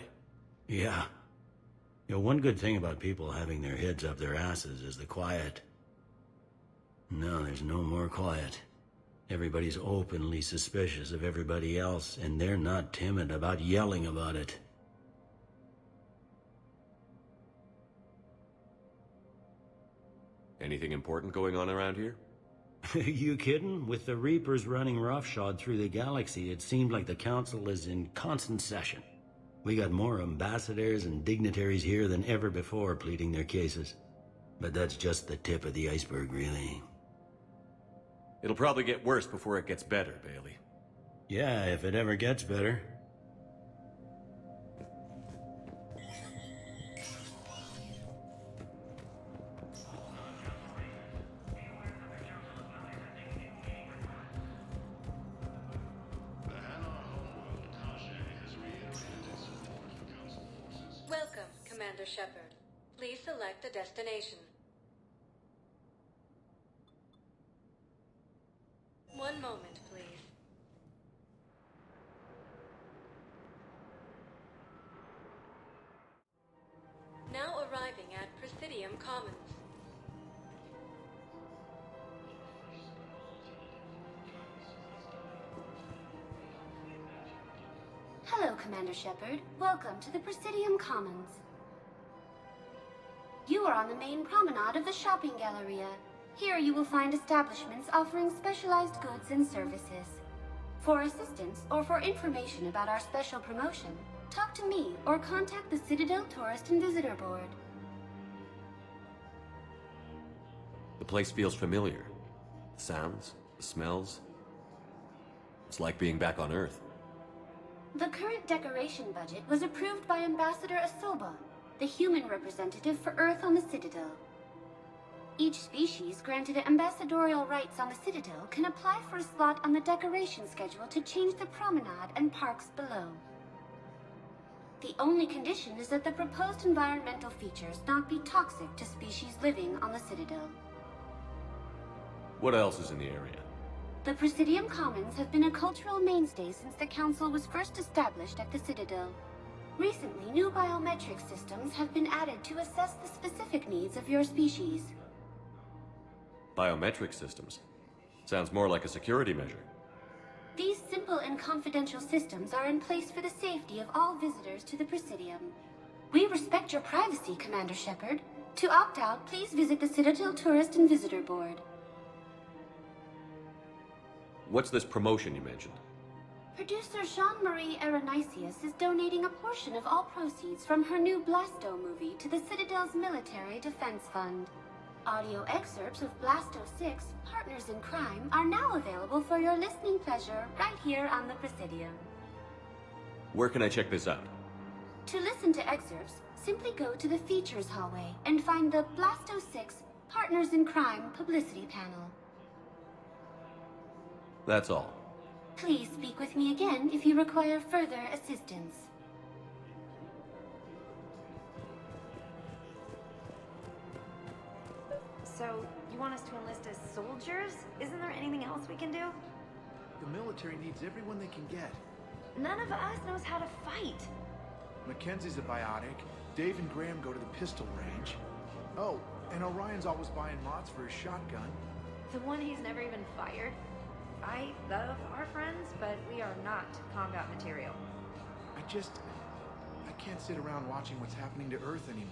Yeah. You know, one good thing about people having their heads up their asses is the quiet. No, there's no more quiet. Everybody's openly suspicious of everybody else, and they're not timid about yelling about it. Anything important going on around here? You kidding? With the Reapers running roughshod through the galaxy, it seemed like the Council is in constant session. We got more ambassadors and dignitaries here than ever before pleading their cases. But that's just the tip of the iceberg, really. It'll probably get worse before it gets better, Bailey. Yeah, if it ever gets better. Welcome, Commander Shepard. Please select a destination. One moment, please. Now arriving at Presidium Commons. Hello, Commander Shepard. Welcome to the Presidium Commons. You are on the main promenade of the shopping galleria. Here you will find establishments offering specialized goods and services. For assistance or for information about our special promotion, talk to me or contact the Citadel Tourist and Visitor Board. The place feels familiar. The sounds, the smells. It's like being back on Earth. The current decoration budget was approved by Ambassador Asoba, the human representative for Earth on the Citadel. Each species granted ambassadorial rights on the Citadel can apply for a slot on the decoration schedule to change the promenade and parks below. The only condition is that the proposed environmental features not be toxic to species living on the Citadel. What else is in the area? The Presidium Commons have been a cultural mainstay since the Council was first established at the Citadel. Recently, new biometric systems have been added to assess the specific needs of your species. Biometric systems. Sounds more like a security measure. These simple and confidential systems are in place for the safety of all visitors to the Presidium. We respect your privacy, Commander Shepard. To opt out, please visit the Citadel Tourist and Visitor Board. What's this promotion you mentioned? Producer Jean-Marie Aronisius is donating a portion of all proceeds from her new Blasto movie to the Citadel's Military Defense Fund. Audio excerpts of Blasto 6, Partners in Crime, are now available for your listening pleasure right here on the Presidium. Where can I check this out? To listen to excerpts, simply go to the Features hallway and find the Blasto 6, Partners in Crime publicity panel. That's all. Please speak with me again if you require further assistance. So, you want us to enlist as soldiers? Isn't there anything else we can do? The military needs everyone they can get. None of us knows how to fight. Mackenzie's a biotic. Dave and Graham go to the pistol range. Oh, and Orion's always buying mods for his shotgun. The one he's never even fired. I love our friends, but we are not combat material. I can't sit around watching what's happening to Earth anymore.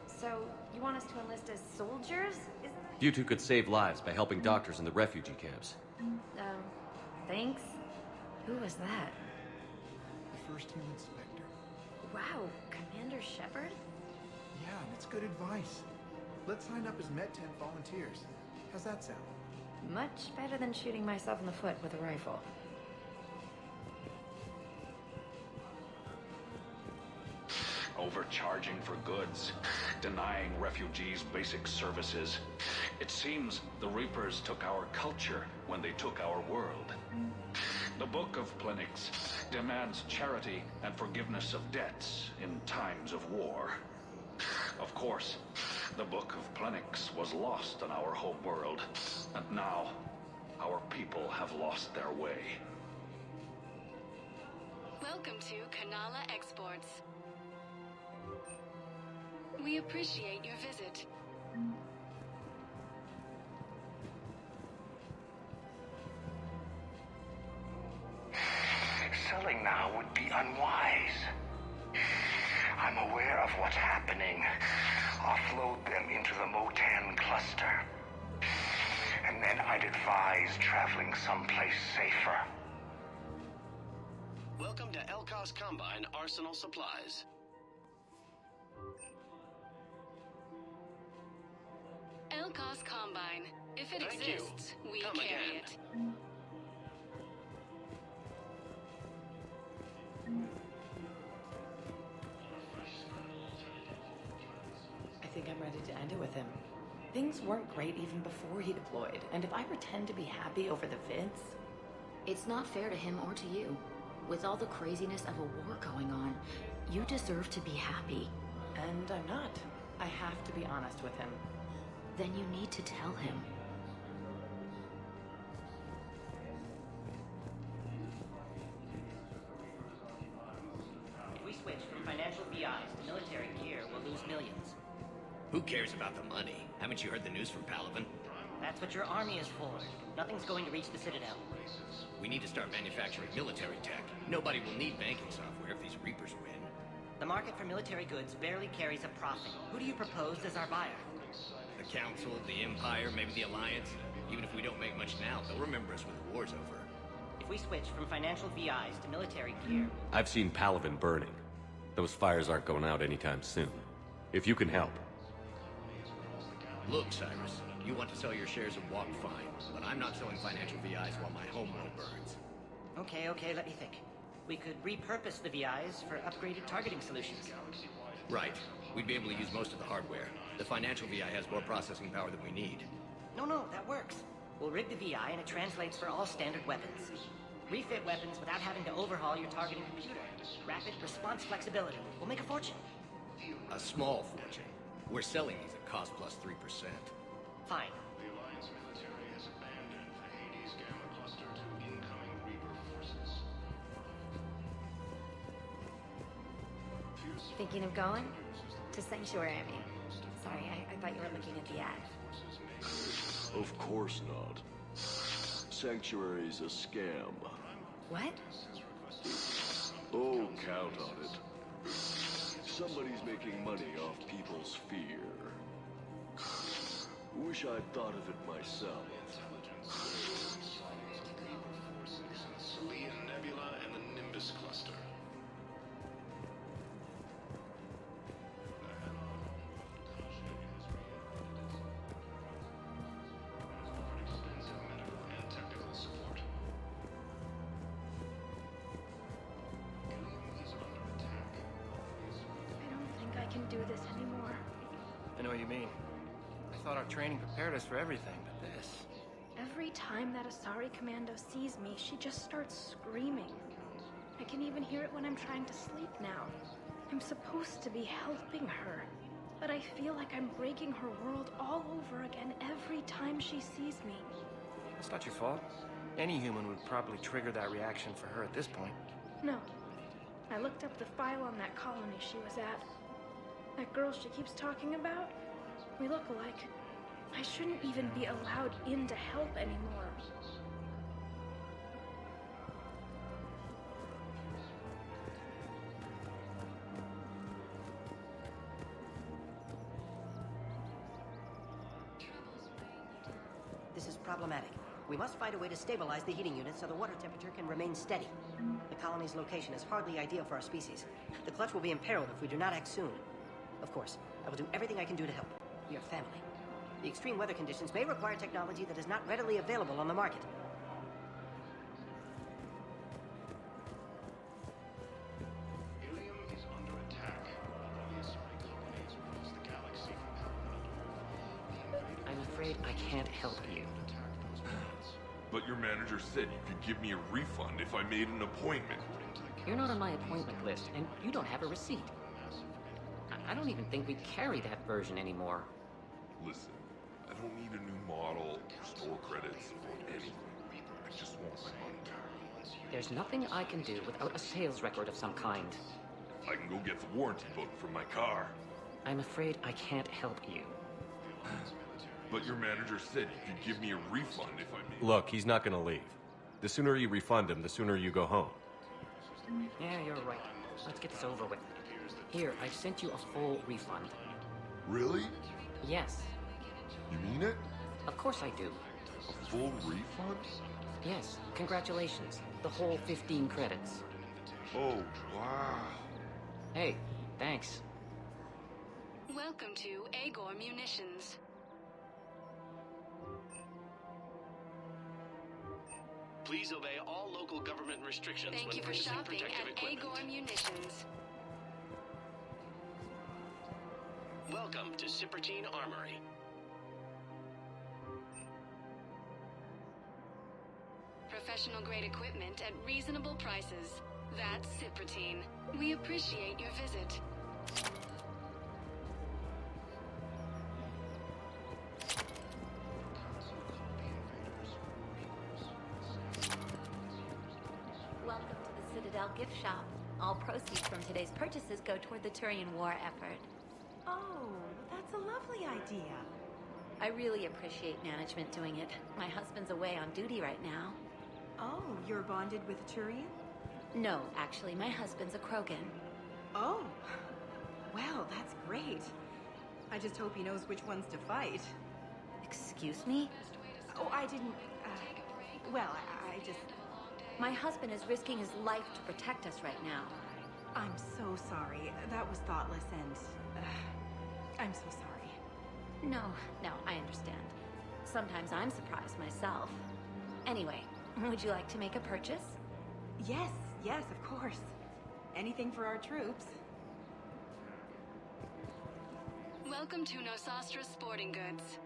So, you want us to enlist as soldiers? Isn't there... You two could save lives by helping doctors in the refugee camps. Thanks. Who was that? The first human Spectre. Wow, Commander Shepard? Yeah, and it's good advice. Let's sign up as Met-10 volunteers. How's that sound? Much better than shooting myself in the foot with a rifle. Overcharging for goods, denying refugees basic services. It seems the Reapers took our culture when they took our world. The Book of Plenix demands charity and forgiveness of debts in times of war. Of course, the Book of Plenix was lost on our home world, and now our people have lost their way. Welcome to Kanala Exports. We appreciate your visit. Selling now would be unwise. I'm aware of what's happening. Offload them into the Motan cluster. And then I'd advise traveling someplace safer. Welcome to Elkos Combine Arsenal Supplies. Elkos Combine. If it Thank you. exists, we Come carry again. it. I think I'm ready to end it with him. Things weren't great even before he deployed, and if I pretend to be happy over the vids... It's not fair to him or to you. With all the craziness of a war going on, you deserve to be happy. And I'm not. I have to be honest with him. Then you need to tell him. If we switch from financial VIs to military gear, we'll lose millions. Who cares about the money? Haven't you heard the news from Palaven? That's what your army is for. Nothing's going to reach the Citadel. We need to start manufacturing military tech. Nobody will need banking software if these Reapers win. The market for military goods barely carries a profit. Who do you propose as our buyer? The Council, the Empire, maybe the Alliance. Even if we don't make much now, they'll remember us when the war's over. If we switch from financial VIs to military gear... I've seen Palaven burning. Those fires aren't going out anytime soon. If you can help. Look, Cyrus, you want to sell your shares of Walk fine, but I'm not selling financial VIs while my homeworld burns. Okay, let me think. We could repurpose the VIs for upgraded targeting solutions. Right. We'd be able to use most of the hardware. The financial VI has more processing power than we need. No, that works. We'll rig the VI and it translates for all standard weapons. Refit weapons without having to overhaul your targeting computer. Rapid response flexibility. We'll make a fortune. A small fortune. We're selling these at cost plus 3%. Fine. The Alliance military has abandoned the Hades Gamma cluster to incoming Reaper forces. Thinking of going? To Sanctuary, I mean. Sorry, I thought you were looking at the ad. Of course not. Sanctuary's a scam. What? Oh, count on it. Somebody's making money off people's fear. Wish I'd thought of it myself. Selene Nebula and the Nimbus cluster. Extensive medical and technical support. Helium is under attack. I don't think I can do this anymore. I know what you mean. I thought our training prepared us for everything, but this... Every time that Asari Commando sees me, she just starts screaming. I can even hear it when I'm trying to sleep now. I'm supposed to be helping her, but I feel like I'm breaking her world all over again every time she sees me. It's not your fault. Any human would probably trigger that reaction for her at this point. No. I looked up the file on that colony she was at. That girl she keeps talking about, we look alike. I shouldn't even be allowed in to help anymore. This is problematic. We must find a way to stabilize the heating unit so the water temperature can remain steady. The colony's location is hardly ideal for our species. The clutch will be imperiled if we do not act soon. Of course, I will do everything I can do to help. We are family. The extreme weather conditions may require technology that is not readily available on the market. Helium is under attack. The Asari colony is across the galaxy from Palomino. I'm afraid I can't help you. But your manager said you could give me a refund if I made an appointment. You're not on my appointment list, and you don't have a receipt. I don't even think we carry that version anymore. Listen, I don't need a new model, store credits, or anything. I just want my money back. There's nothing I can do without a sales record of some kind. I can go get the warranty book from my car. I'm afraid I can't help you. But your manager said you could give me a refund if I made... Look, he's not gonna leave. The sooner you refund him, the sooner you go home. Yeah, you're right. Let's get this over with. Here, I sent you a full refund. Really? Yes. You mean it? Of course I do. A full refund? Yes, congratulations. The whole 15 credits. Oh, wow. Hey, thanks. Welcome to Agor Munitions. Please obey all local government restrictions Thank when you for purchasing shopping protective at equipment. Agor Munitions. Welcome to Citadel Armory. Professional grade equipment at reasonable prices. That's Citadel. We appreciate your visit. Welcome to the Citadel gift shop. All proceeds from today's purchases go toward the Turian war effort. Oh, that's a lovely idea. I really appreciate management doing it. My husband's away on duty right now. Oh, you're bonded with a Turian? No, actually, my husband's a Krogan. Oh, well, that's great. I just hope he knows which ones to fight. Excuse me? Oh, I didn't, well, I just... My husband is risking his life to protect us right now. I'm so sorry. That was thoughtless and... I'm so sorry. No, I understand. Sometimes I'm surprised myself. Anyway, would you like to make a purchase? Yes, of course. Anything for our troops. Welcome to Nosastra Sporting Goods.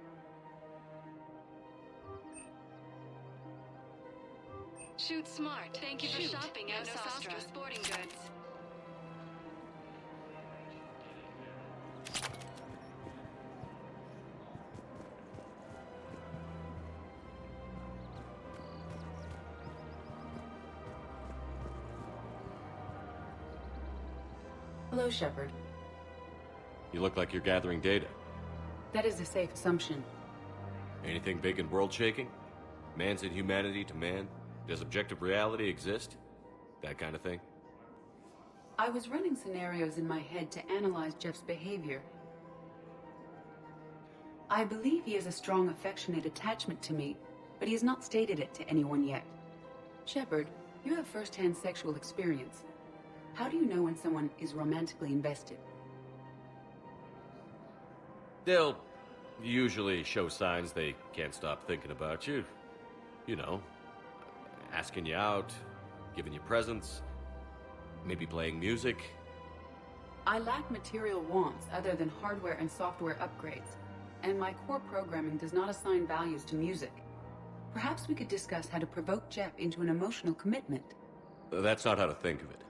Shoot smart. Thank you for shopping at Nosastra Sporting Goods. Hello, Shepard. You look like you're gathering data. That is a safe assumption. Anything big and world-shaking? Man's inhumanity to man? Does objective reality exist? That kind of thing? I was running scenarios in my head to analyze Jeff's behavior. I believe he has a strong affectionate attachment to me, but he has not stated it to anyone yet. Shepard, you have first-hand sexual experience. How do you know when someone is romantically invested? They'll usually show signs they can't stop thinking about you. You know, asking you out, giving you presents, maybe playing music. I lack material wants other than hardware and software upgrades, and my core programming does not assign values to music. Perhaps we could discuss how to provoke Jep into an emotional commitment. That's not how to think of it.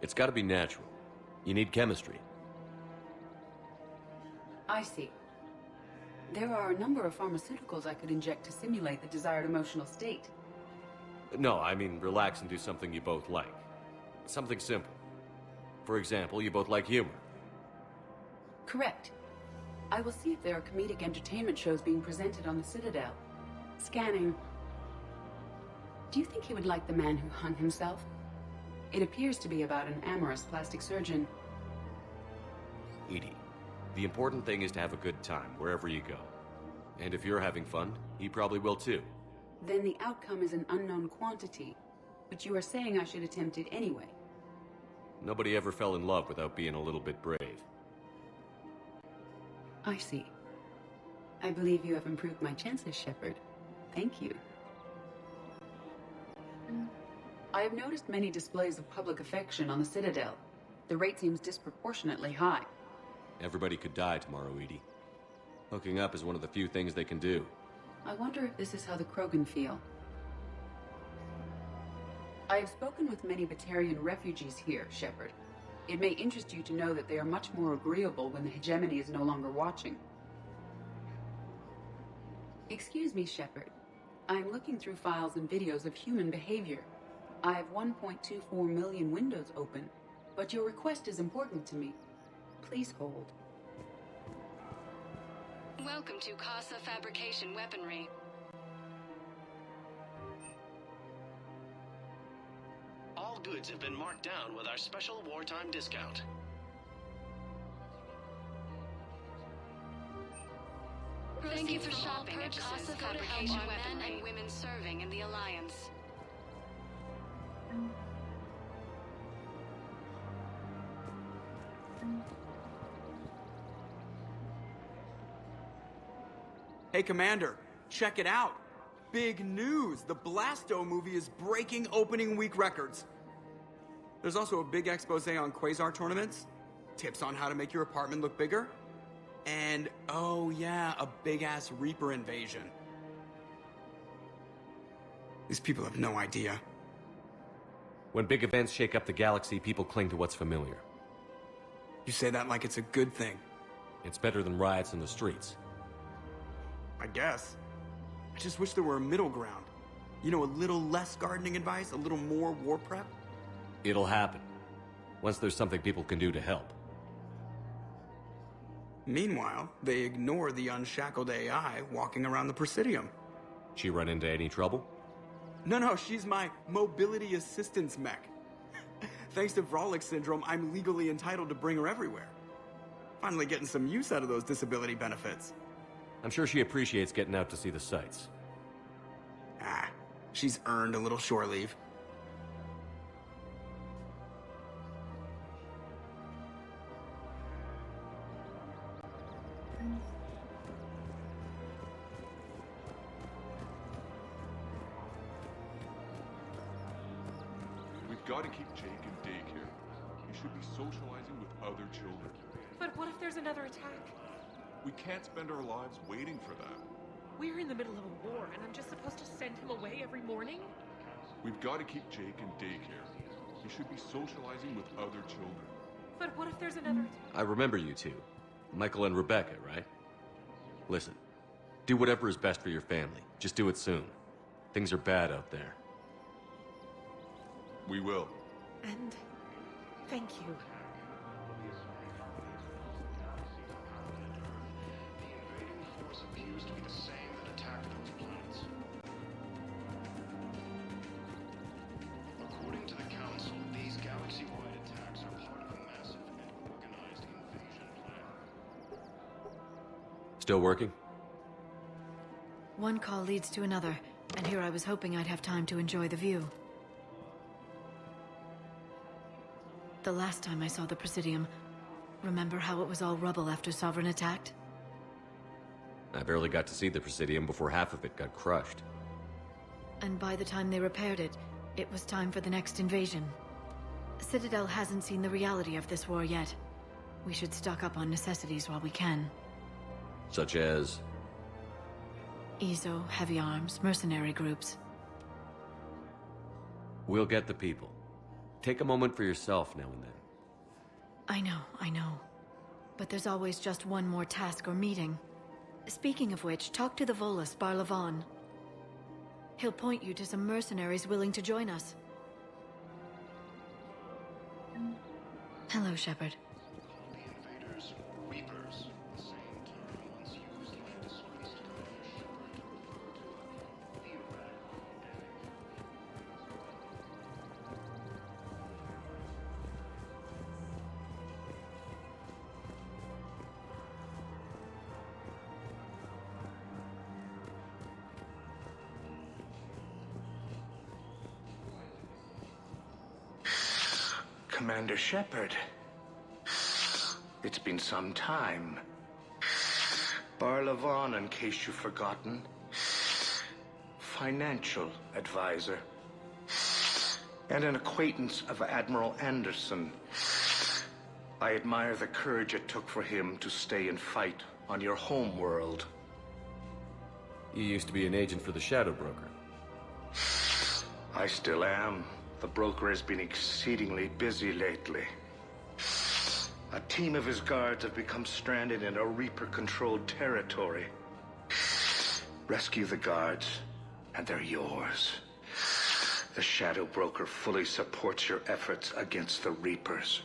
It's got to be natural. You need chemistry. I see. There are a number of pharmaceuticals I could inject to simulate the desired emotional state. No, I mean relax and do something you both like. Something simple. For example, you both like humor. Correct. I will see if there are comedic entertainment shows being presented on the Citadel. Scanning. Do you think he would like The Man Who Hung Himself? It appears to be about an amorous plastic surgeon. Edie, the important thing is to have a good time wherever you go. And if you're having fun, he probably will too. Then the outcome is an unknown quantity, but you are saying I should attempt it anyway. Nobody ever fell in love without being a little bit brave. I see. I believe you have improved my chances, Shepard. Thank you. I have noticed many displays of public affection on the Citadel. The rate seems disproportionately high. Everybody could die tomorrow, Edie. Hooking up is one of the few things they can do. I wonder if this is how the Krogan feel. I have spoken with many Batarian refugees here, Shepard. It may interest you to know that they are much more agreeable when the hegemony is no longer watching. Excuse me, Shepard. I am looking through files and videos of human behavior. I have 1.24 million windows open, but your request is important to me. Please hold. Welcome to Casa Fabrication Weaponry. All goods have been marked down with our special wartime discount. Thank you for shopping at Casa Fabrication Weaponry and women serving in the Alliance. Hey, Commander, check it out. Big news! The Blasto movie is breaking opening week records. There's also a big expose on Quasar tournaments, tips on how to make your apartment look bigger, and, oh yeah, a big-ass Reaper invasion. These people have no idea. When big events shake up the galaxy, people cling to what's familiar. You say that like it's a good thing. It's better than riots in the streets. I guess. I just wish there were a middle ground. You know, a little less gardening advice, a little more war prep. It'll happen. Once there's something people can do to help. Meanwhile, they ignore the unshackled AI walking around the Presidium. She run into any trouble? No, she's my mobility assistance mech. Thanks to Vrolic syndrome, I'm legally entitled to bring her everywhere. Finally getting some use out of those disability benefits. I'm sure she appreciates getting out to see the sights. Ah, she's earned a little shore leave. We've got to keep Jake in daycare. He should be socializing with other children. But what if there's another attack? We can't spend our lives waiting for that. We're in the middle of a war, and I'm just supposed to send him away every morning? We've got to keep Jake in daycare. He should be socializing with other children. But what if there's another attack? I remember you two. Michael and Rebecca, right? Listen, do whatever is best for your family. Just do it soon. Things are bad out there. We will. And thank you. Appears to be the same that attacked those planets. According to the Council, these galaxy-wide attacks are part of a massive and organized invasion plan. Still working? One call leads to another, and here I was hoping I'd have time to enjoy the view. The last time I saw the Presidium, remember how it was all rubble after Sovereign attacked? I barely got to see the Presidium before half of it got crushed. And by the time they repaired it, it was time for the next invasion. Citadel hasn't seen the reality of this war yet. We should stock up on necessities while we can. Such as? EZO, heavy arms, mercenary groups. We'll get the people. Take a moment for yourself now and then. I know. But there's always just one more task or meeting. Speaking of which, talk to the Volus, Barlavon. He'll point you to some mercenaries willing to join us. Hello, Shepard. The invaders, Reapers, the same term once used by disgraced Commander Shepard. It's been some time. Barlavon, in case you've forgotten. Financial advisor. And an acquaintance of Admiral Anderson. I admire the courage it took for him to stay and fight on your home world. You used to be an agent for the Shadow Broker. I still am. The broker has been exceedingly busy lately. A team of his guards have become stranded in a Reaper-controlled territory. Rescue the guards, and they're yours. The Shadow Broker fully supports your efforts against the Reapers.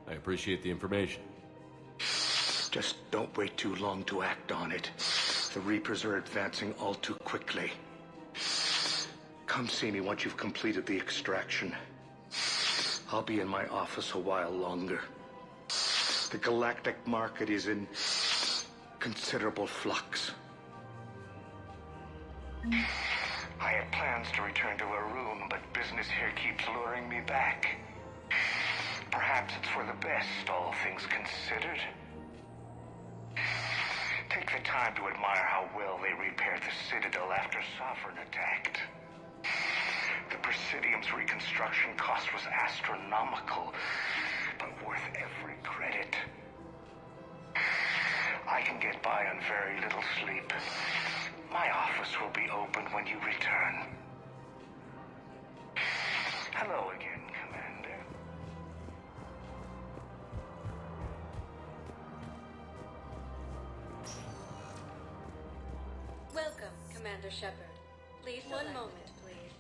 I appreciate the information. Just don't wait too long to act on it. The Reapers are advancing all too quickly. Come see me once you've completed the extraction. I'll be in my office a while longer. The galactic market is in considerable flux. I had plans to return to Arun, but business here keeps luring me back. Perhaps it's for the best, all things considered. Take the time to admire how well they repaired the Citadel after Sovereign attacked. The Presidium's reconstruction cost was astronomical, but worth every credit. I can get by on very little sleep. My office will be open when you return. Hello again, Commander. Welcome, Commander Shepard. Please, one moment, please.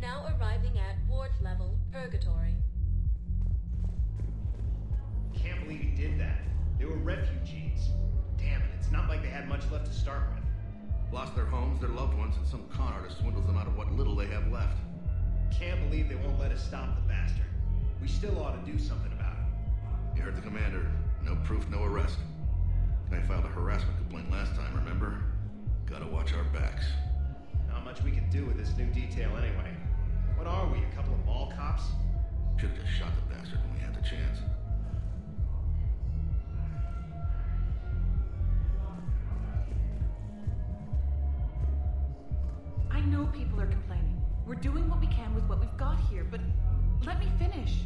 Now arriving at ward level purgatory. Can't believe he did that. They were refugees. Damn it, it's not like they had much left to start with. Lost their homes, their loved ones, and some con artist swindles them out of what little they have left. Can't believe they won't let us stop the bastard. We still ought to do something about it. You heard the commander. No proof, no arrest. I filed a harassment complaint last time, remember? Gotta watch our backs. Not much we can do with this new detail anyway. What are we, a couple of mall cops? Should've just shot the bastard when we had the chance. I know people are complaining. We're doing what we can with what we've got here, but let me finish.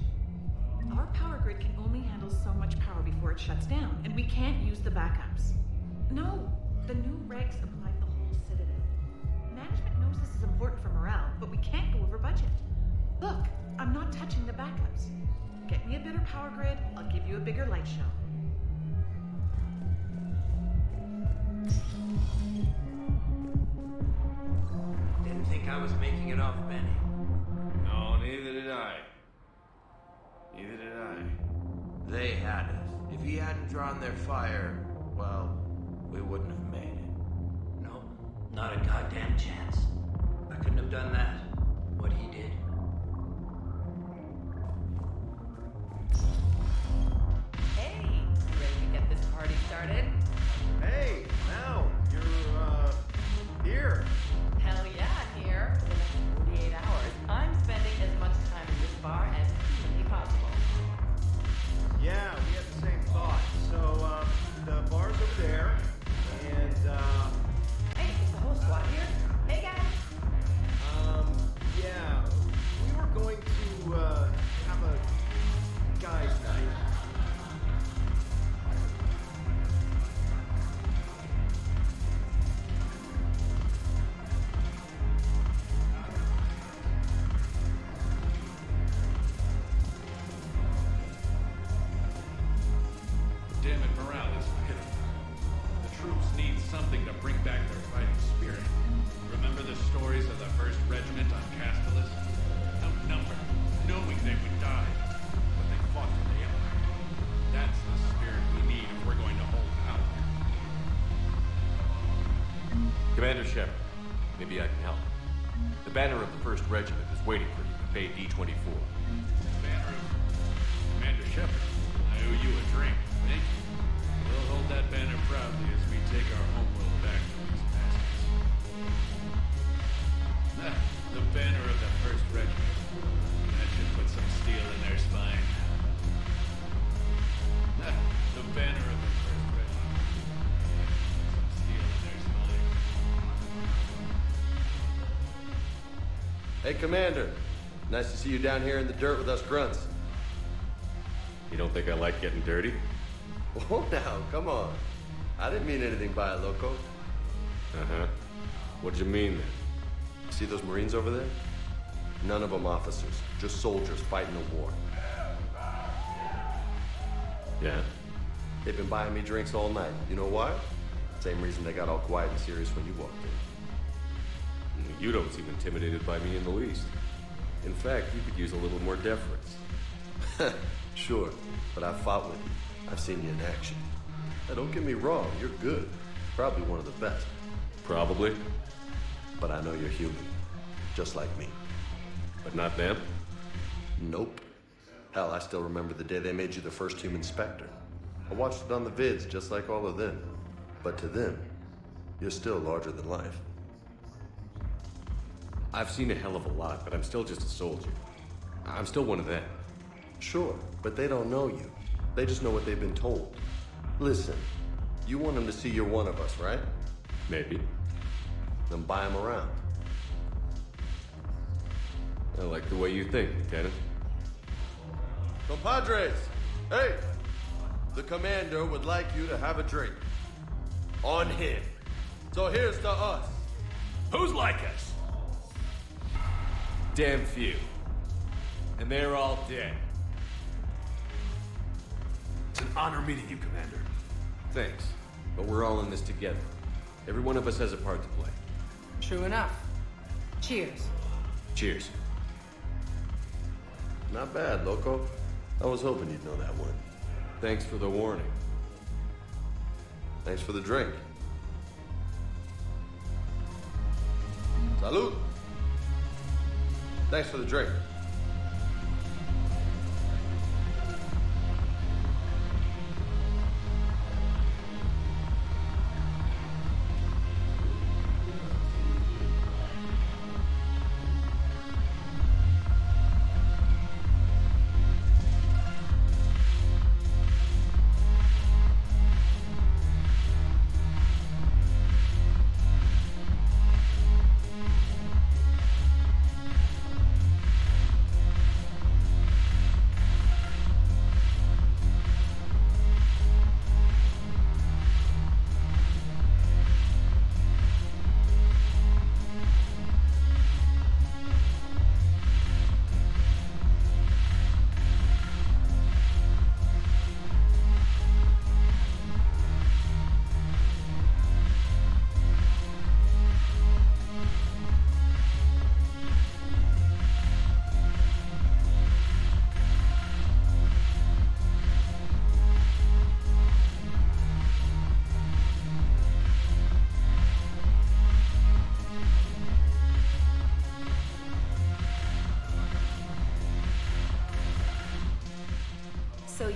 Our power grid can only handle so much power before it shuts down, and we can't use the backups. No, the new regs apply to the whole Citadel. Management knows this is important for morale, but we can't go over budget. Look, I'm not touching the backups. Get me a better power grid, I'll give you a bigger light show. Didn't think I was making it off, Benny. No, neither did I. Neither did I. They had us. If he hadn't drawn their fire, well, we wouldn't have made it. No, not a goddamn chance. I couldn't have done that. What he did. started. Hey, now you're here. Hell yeah, I'm here. For the next 48 hours, I'm spending as much time in this bar as humanly possible. Yeah, we had the same thought. So, the bar's over there, and, Hey, is the whole squad here? Hey, guys! yeah, we were going to, have a guys' night. Damn it, morale is pitiful. The troops need something to bring back their fighting spirit. Remember the stories of the 1st Regiment on Castellus? Outnumbered, knowing they would die, but they fought for the Empire. That's the spirit we need if we're going to hold out. Commander Shepard, maybe I can help. The banner of the 1st Regiment is waiting for you at Bay D-24. Banner of Commander Shepard, I owe you a drink. Thank you. We'll hold that banner proudly as we take our homeworld back from these bastards. The banner of the 1st Regiment. That should put some steel in their spine. The banner of the 1st Regiment. Some steel in their spine. Hey, Commander. Nice to see you down here in the dirt with us grunts. You don't think I like getting dirty? Oh, now, come on. I didn't mean anything by it, Loco. Uh-huh. What'd you mean, then? See those Marines over there? None of them officers, just soldiers fighting a war. Yeah? They've been buying me drinks all night. You know why? Same reason they got all quiet and serious when you walked in. You don't seem intimidated by me in the least. In fact, you could use a little more deference. Sure, but I've fought with you. I've seen you in action. Now, don't get me wrong, you're good. Probably one of the best. Probably. But I know you're human. Just like me. But not them? Nope. Hell, I still remember the day they made you the first human Spectre. I watched it on the vids, just like all of them. But to them, you're still larger than life. I've seen a hell of a lot, but I'm still just a soldier. I'm still one of them. Sure, but they don't know you. They just know what they've been told. Listen, you want them to see you're one of us, right? Maybe. Then buy them around. I like the way you think, Lieutenant. Compadres! Hey! The commander would like you to have a drink. On him. So here's to us. Who's like us? Damn few. And they're all dead. It's an honor meeting you, Commander. Thanks. But we're all in this together. Every one of us has a part to play. True enough. Cheers. Cheers. Not bad, Loco. I was hoping you'd know that one. Thanks for the warning. Thanks for the drink. Salud! Thanks for the drink.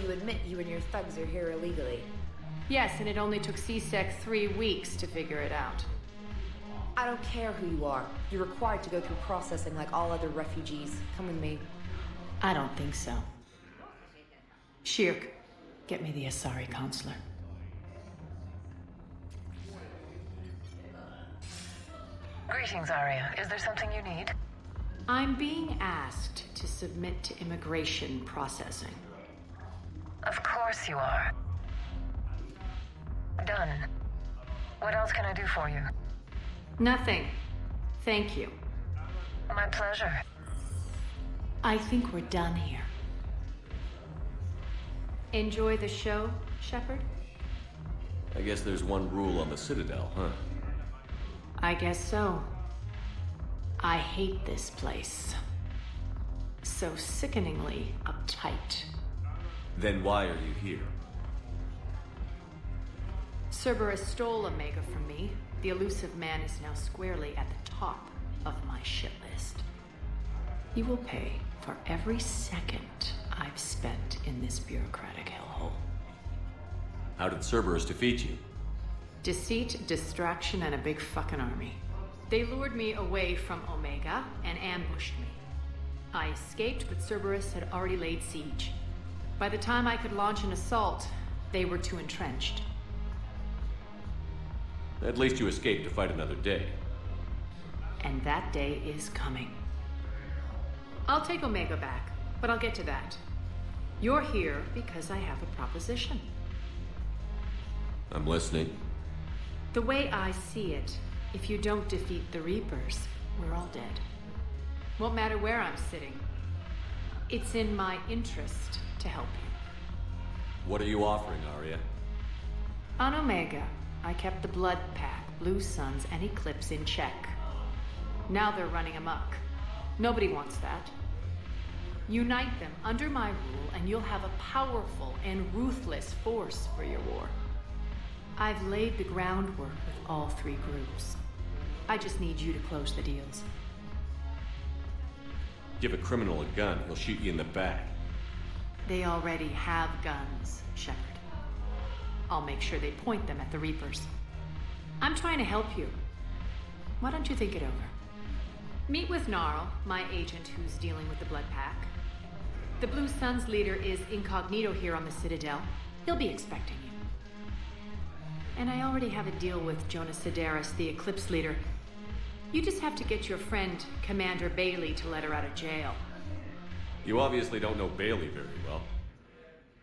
you admit you and your thugs are here illegally. Yes, and it only took CSEC 3 weeks to figure it out. I don't care who you are. You're required to go through processing like all other refugees. Come with me. I don't think so. Shirk, get me the Asari consular. Greetings, Arya. Is there something you need? I'm being asked to submit to immigration processing. Of course you are. Done. What else can I do for you? Nothing. Thank you. My pleasure. I think we're done here. Enjoy the show, Shepard? I guess there's one rule on the Citadel, huh? I guess so. I hate this place. So sickeningly uptight. Then why are you here? Cerberus stole Omega from me. The elusive man is now squarely at the top of my shit list. He will pay for every second I've spent in this bureaucratic hellhole. How did Cerberus defeat you? Deceit, distraction, and a big fucking army. They lured me away from Omega and ambushed me. I escaped, but Cerberus had already laid siege. By the time I could launch an assault, they were too entrenched. At least you escaped to fight another day. And that day is coming. I'll take Omega back, but I'll get to that. You're here because I have a proposition. I'm listening. The way I see it, if you don't defeat the Reapers, we're all dead. Won't matter where I'm sitting. It's in my interest to help you. What are you offering, Arya? On Omega, I kept the Blood Pack, Blue Suns, and Eclipse in check. Now they're running amok. Nobody wants that. Unite them under my rule, and you'll have a powerful and ruthless force for your war. I've laid the groundwork with all 3 groups. I just need you to close the deals. Give a criminal a gun, he'll shoot you in the back. They already have guns, Shepard. I'll make sure they point them at the Reapers. I'm trying to help you. Why don't you think it over? Meet with Gnarl, my agent who's dealing with the Blood Pack. The Blue Suns leader is incognito here on the Citadel. He'll be expecting you. And I already have a deal with Jonas Sedaris, the Eclipse leader. You just have to get your friend, Commander Bailey, to let her out of jail. You obviously don't know Bailey very well.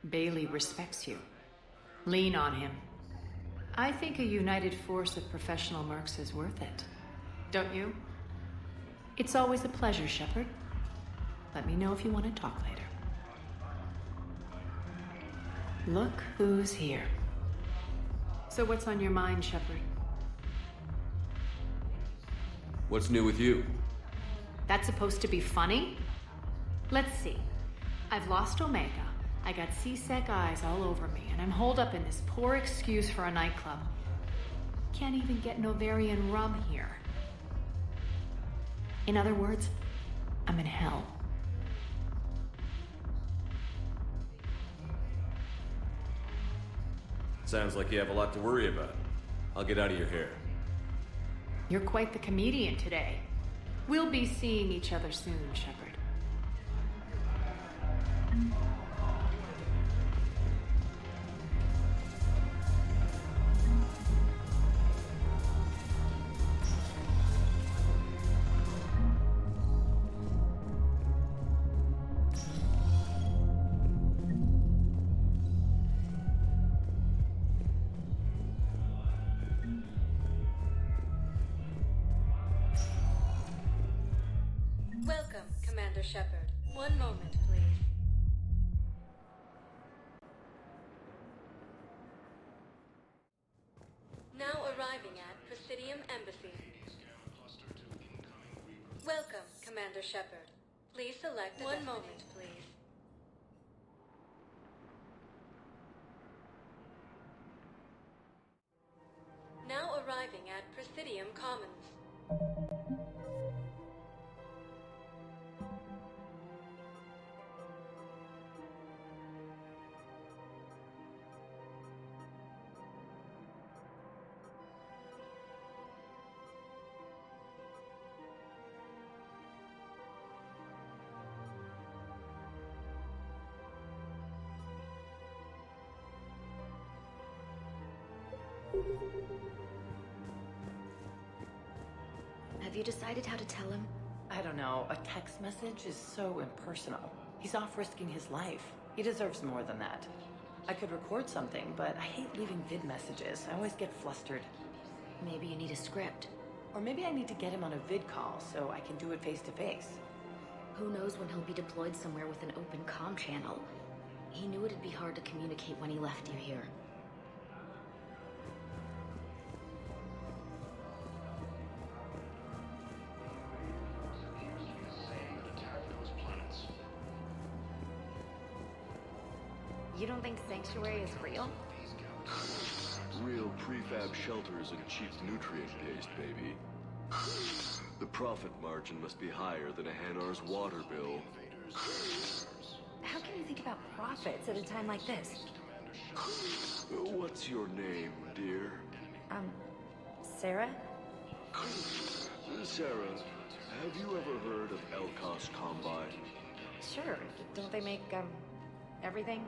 Bailey respects you. Lean on him. I think a united force of professional mercs is worth it. Don't you? It's always a pleasure, Shepard. Let me know if you want to talk later. Look who's here. So what's on your mind, Shepard? What's new with you? That's supposed to be funny? Let's see. I've lost Omega. I got CSEC eyes all over me, and I'm holed up in this poor excuse for a nightclub. Can't even get Novarian rum here. In other words, I'm in hell. Sounds like you have a lot to worry about. I'll get out of your hair. You're quite the comedian today. We'll be seeing each other soon, Shepard. Welcome, Commander Shepard. One moment, please. Now arriving at Presidium Embassy. Welcome, Commander Shepard. Please select one moment, please. Now arriving at Presidium Commons. Have you decided how to tell him? I don't know. A text message is so impersonal. He's off risking his life. He deserves more than that. I could record something, but I hate leaving vid messages. I always get flustered. Maybe you need a script. Or maybe I need to get him on a vid call so I can do it face to face. Who knows when he'll be deployed somewhere with an open comm channel. He knew it'd be hard to communicate when he left you here. You don't think Sanctuary is real? Real prefab shelters and cheap nutrient paste, baby. The profit margin must be higher than a Hanar's water bill. How can you think about profits at a time like this? What's your name, dear? Sarah? Sarah, have you ever heard of Elkos Combine? Sure. Don't they make, everything?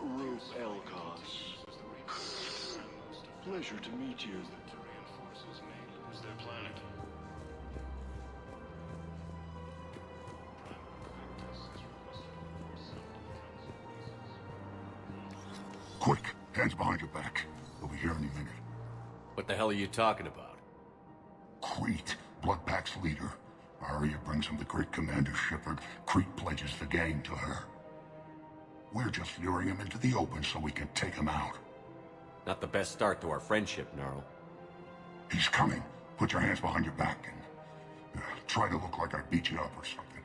Ruth Elkos. Pleasure to meet you. Is their planet. Quick, hands behind your back. We'll be here any minute. What the hell are you talking about? Crete, Bloodpack's leader. Arya brings him the great Commander Shepard. Crete pledges the gang to her. We're just luring him into the open so we can take him out. Not the best start to our friendship, Gnarl. He's coming. Put your hands behind your back and try to look like I beat you up or something.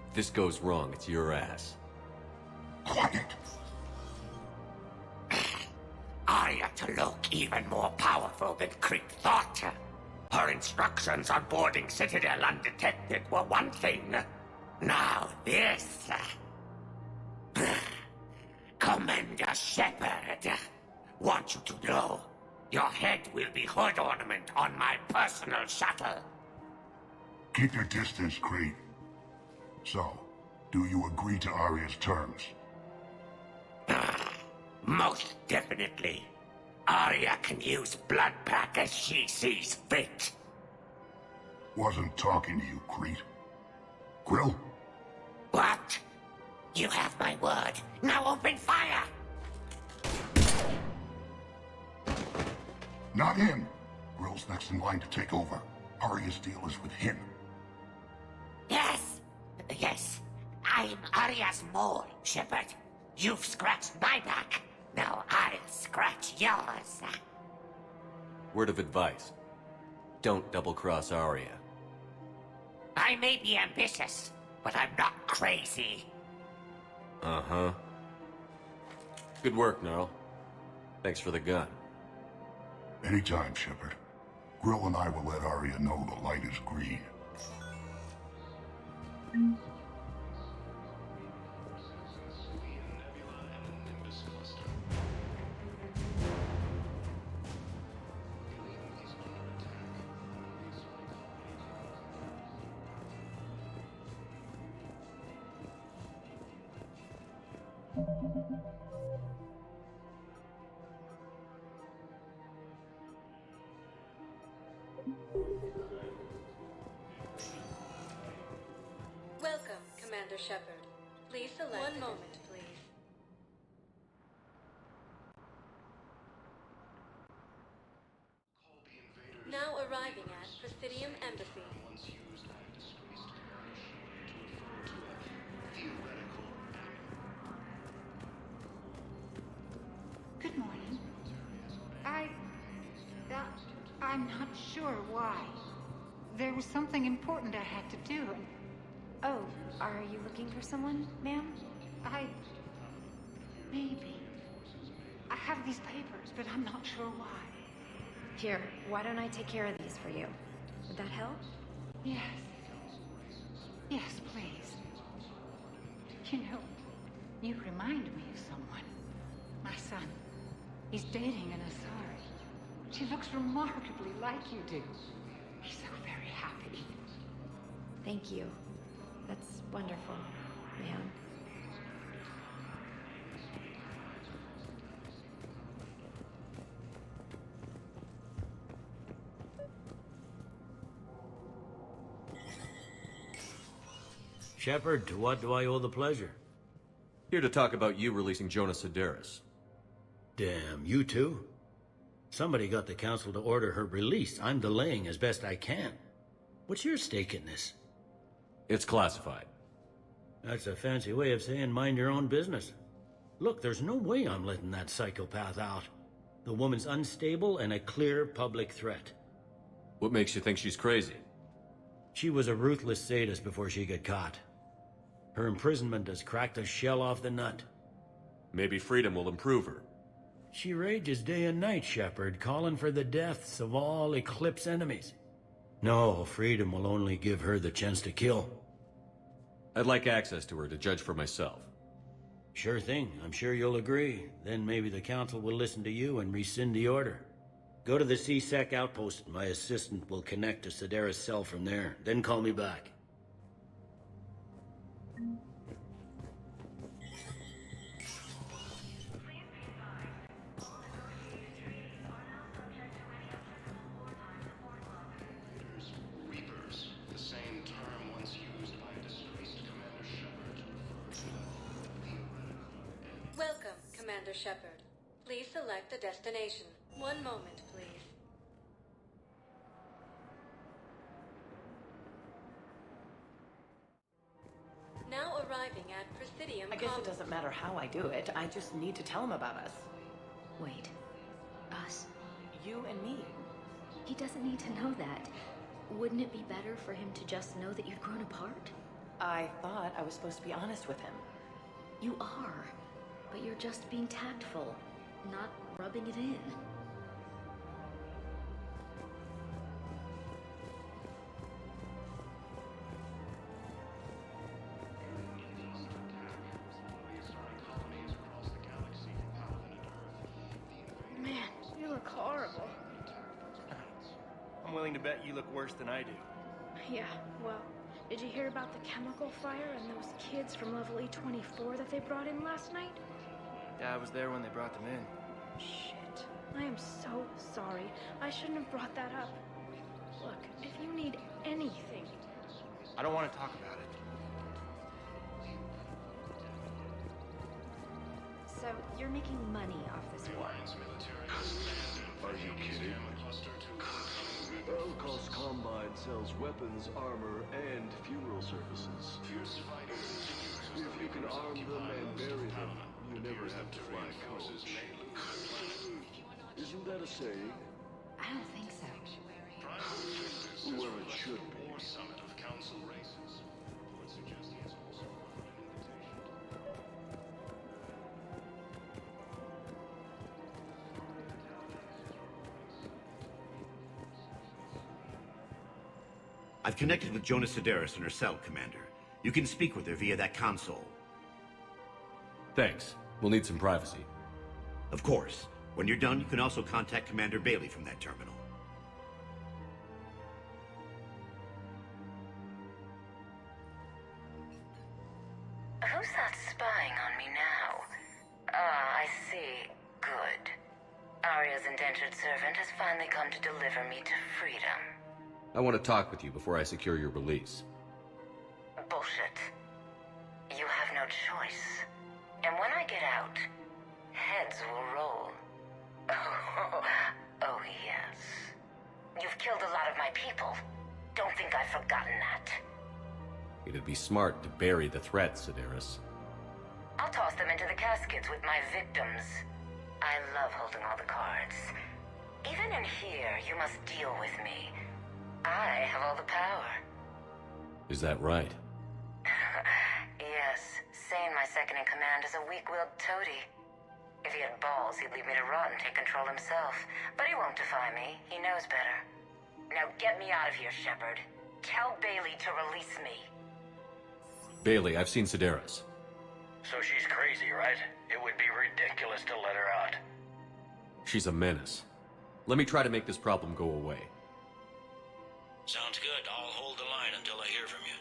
If this goes wrong, it's your ass. Quiet. Arya to look even more powerful than Crete thought. Her instructions on boarding Citadel undetected were one thing. Now this. Commander Shepard, want you to know, your head will be hood ornament on my personal shuttle. Keep your distance, Crete. So, do you agree to Arya's terms? Most definitely. Arya can use Bloodpack as she sees fit. Wasn't talking to you, Crete. Grill? What? You have my word. Now open fire! Not him. Grill's next in line to take over. Arya's deal is with him. Yes. I'm Arya's mole, Shepard. You've scratched my back. Now I'll scratch yours. Word of advice. Don't double-cross Arya. I may be ambitious, but I'm not crazy. Uh-huh. Good work, Gnarl. Thanks for the gun. Anytime, Shepard. Grill and I will let Arya know the light is green. Welcome, Commander Shepard. Please select. One moment, please. Now arriving at Presidium Embassy. Once used by a disgraced parish to refer to a theoretical Good morning. I'm not sure why. There was something important I had to do, and... Oh, are you looking for someone, ma'am? Maybe. I have these papers, but I'm not sure why. Here, why don't I take care of these for you? Would that help? Yes. Yes, please. You know, you remind me of someone. My son. He's dating an Asari. She looks remarkably like you do. He's so very happy. Thank you. That's wonderful, ma'am. Shepard, to what do I owe the pleasure? Here to talk about you releasing Jonas Sedaris. Damn, you too? Somebody got the council to order her release. I'm delaying as best I can. What's your stake in this? It's classified. That's a fancy way of saying mind your own business. Look, there's no way I'm letting that psychopath out. The woman's unstable and a clear public threat. What makes you think she's crazy? She was a ruthless sadist before she got caught. Her imprisonment has cracked the shell off the nut. Maybe freedom will improve her. She rages day and night, Shepard, calling for the deaths of all Eclipse enemies. No, freedom will only give her the chance to kill. I'd like access to her to judge for myself. Sure thing. I'm sure you'll agree. Then maybe the council will listen to you and rescind the order. Go to the C-Sec outpost. My assistant will connect to Sedaris' cell from there. Then call me back. Reapers, the same term once used by disgraced Commander Shepard to refer to the theoretical. Welcome, Commander Shepard. Please select a destination. One moment, please. Now arriving at Presidium. I guess it doesn't matter how I do it. I just need to tell him about us. Wait. Us? You and me. He doesn't need to know that. Wouldn't it be better for him to just know that you'd grown apart? I thought I was supposed to be honest with him. You are. But you're just being tactful, not rubbing it in. Man, you look horrible. I'm willing to bet you look worse than I do. Yeah, well, did you hear about the chemical fire and those kids from level E24 that they brought in last night? Yeah, I was there when they brought them in. Shit. I am so sorry. I shouldn't have brought that up. Look, if you need anything... I don't want to talk about it. So, you're making money off this war? Are you kidding? Belkos Combine sells weapons, armor, and funeral services. If you can arm them and bury them, you never have to fly coach. Isn't that a saying? I don't think so. Well, it should be. I've connected with Jonas Sedaris in her cell, Commander. You can speak with her via that console. Thanks. We'll need some privacy. Of course. When you're done, you can also contact Commander Bailey from that terminal. Who's that spying on me now? Ah, I see. Good. Arya's indentured servant has finally come to deliver me to freedom. I want to talk with you before I secure your release. Bullshit. You have no choice. And when I get out, heads will roll. Oh, yes. You've killed a lot of my people. Don't think I've forgotten that. It'd be smart to bury the threat, Sedaris. I'll toss them into the caskets with my victims. I love holding all the cards. Even in here, you must deal with me. I have all the power. Is that right? Yes, Sane, my second-in-command, is a weak-willed toady. If he had balls, he'd leave me to rot and take control himself. But he won't defy me. He knows better. Now get me out of here, Shepard. Tell Bailey to release me. Bailey, I've seen Sedaris. So she's crazy, right? It would be ridiculous to let her out. She's a menace. Let me try to make this problem go away. Sounds good. I'll hold the line until I hear from you.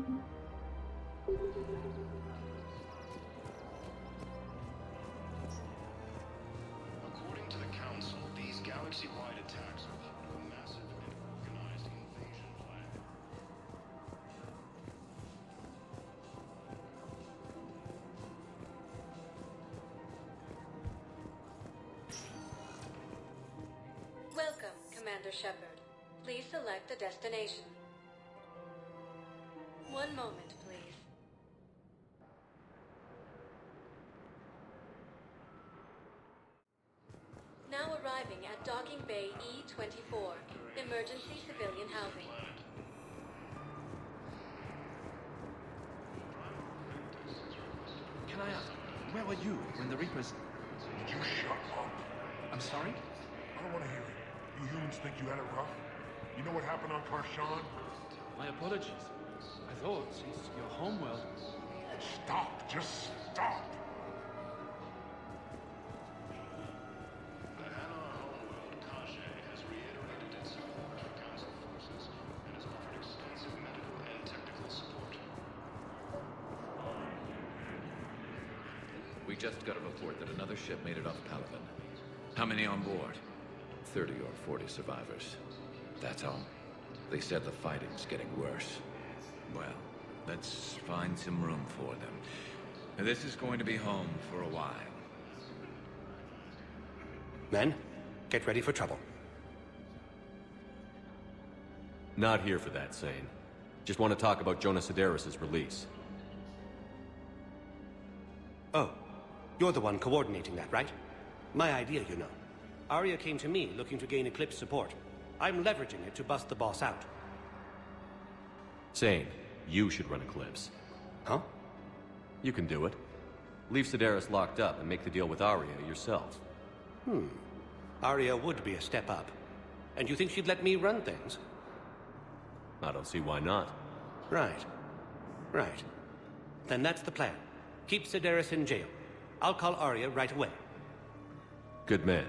According to the Council, these galaxy-wide attacks are part of a massive and organized invasion plan. Welcome, Commander Shepard. Please select a destination. One moment, please. Now arriving at Docking Bay E-24, emergency civilian housing. Can I ask, where were you when the Reapers... Did you shut up? I'm sorry? I don't want to hear it. You humans think you had it rough? You know what happened on Karshan? My apologies. I thought, since your homeworld... Stop! Just stop! The Hanar homeworld, Kajay, has reiterated its support for Council forces and has offered extensive medical and technical support. We just got a report that another ship made it off Palaven. How many on board? 30 or 40 survivors. That's all. They said the fighting's getting worse. Well, let's find some room for them. This is going to be home for a while. Men, get ready for trouble. Not here for that, Sane. Just want to talk about Jonas Sedaris' release. Oh, you're the one coordinating that, right? My idea, you know. Arya came to me looking to gain Eclipse support. I'm leveraging it to bust the boss out. Sane, you should run Eclipse. Huh? You can do it. Leave Sedaris locked up and make the deal with Arya yourself. Arya would be a step up. And you think she'd let me run things? I don't see why not. Right. Right. Then that's the plan. Keep Sedaris in jail. I'll call Arya right away. Good man.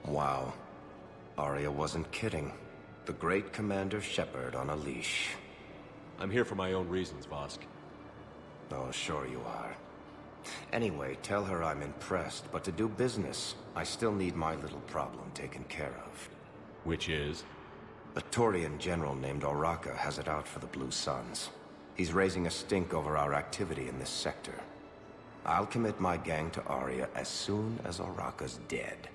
Wow. Arya wasn't kidding. The great Commander Shepard on a leash. I'm here for my own reasons, Vosk. Oh, sure you are. Anyway, tell her I'm impressed, but to do business, I still need my little problem taken care of. Which is? A Turian general named Oraka has it out for the Blue Suns. He's raising a stink over our activity in this sector. I'll commit my gang to Arya as soon as Oraka's dead.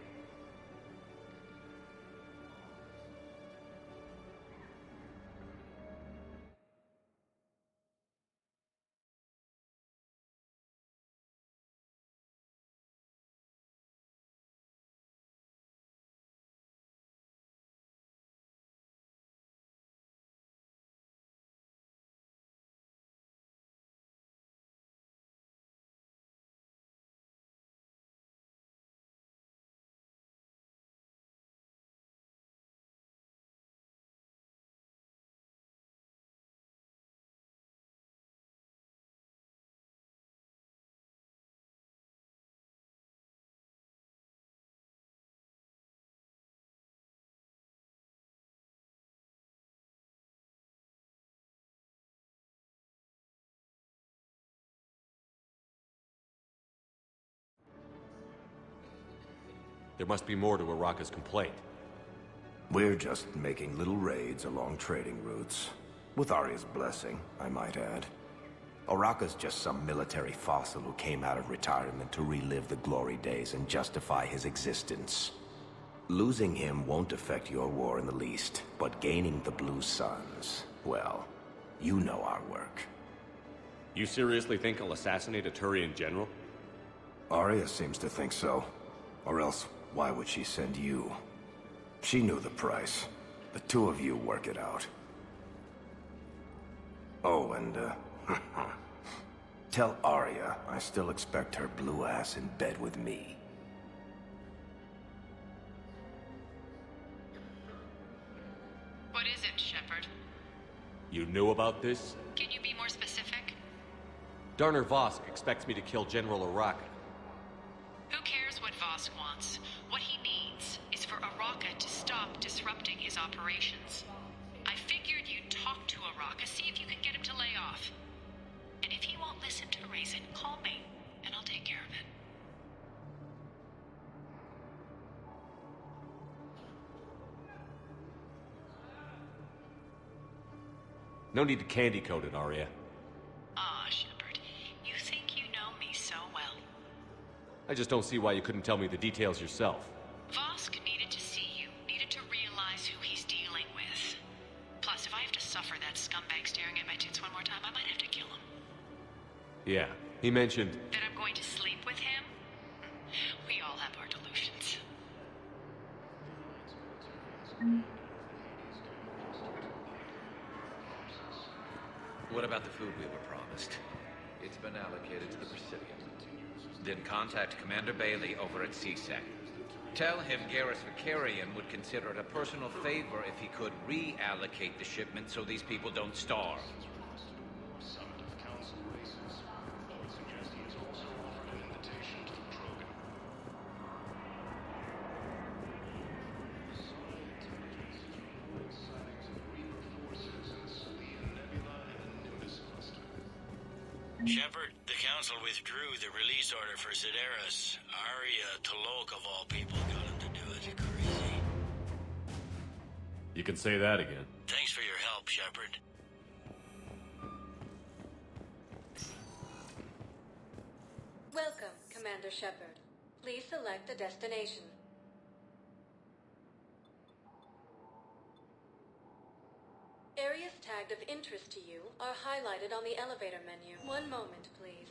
There must be more to Oraka's complaint. We're just making little raids along trading routes. With Arya's blessing, I might add. Oraka's just some military fossil who came out of retirement to relive the glory days and justify his existence. Losing him won't affect your war in the least, but gaining the Blue Suns, well, you know our work. You seriously think I'll assassinate a Turian general? Arya seems to think so. Or else, why would she send you? She knew the price. The two of you work it out. Oh, and, tell Arya I still expect her blue ass in bed with me. What is it, Shepard? You knew about this? Can you be more specific? Darner Vosk expects me to kill General Oraka. Who cares what Vosk Arrakis wants. What he needs is for Araka to stop disrupting his operations. I figured you'd talk to Araka, see if you can get him to lay off. And if he won't listen to reason, call me, and I'll take care of it. No need to candy coat it, Arya. Ah, Shepard, you think you know me so well. I just don't see why you couldn't tell me the details yourself. Vosk needed to see you, needed to realize who he's dealing with. Plus, if I have to suffer that scumbag staring at my tits one more time, I might have to kill him. Yeah, he mentioned... That I'm going to sleep with him? We all have our delusions. What about the food we were promised? It's been allocated to the Presidium. Then contact Commander Bailey over at CSEC. Tell him Garrus Vakarian would consider it a personal favor if he could reallocate the shipment so these people don't starve. Summit of Council races. I would suggest he has also offered an invitation to the Krogan. Sightings of Reaper forces in the Selene Nebula and Nimbus cluster. Shepard, the Council withdrew the release order for Sedaris. Arya T'Loak, of all people, got him to do it. Crazy. You can say that again. Thanks for your help, Shepard. Welcome, Commander Shepard. Please select a destination. Areas tagged of interest to you are highlighted on the elevator menu. One moment, please.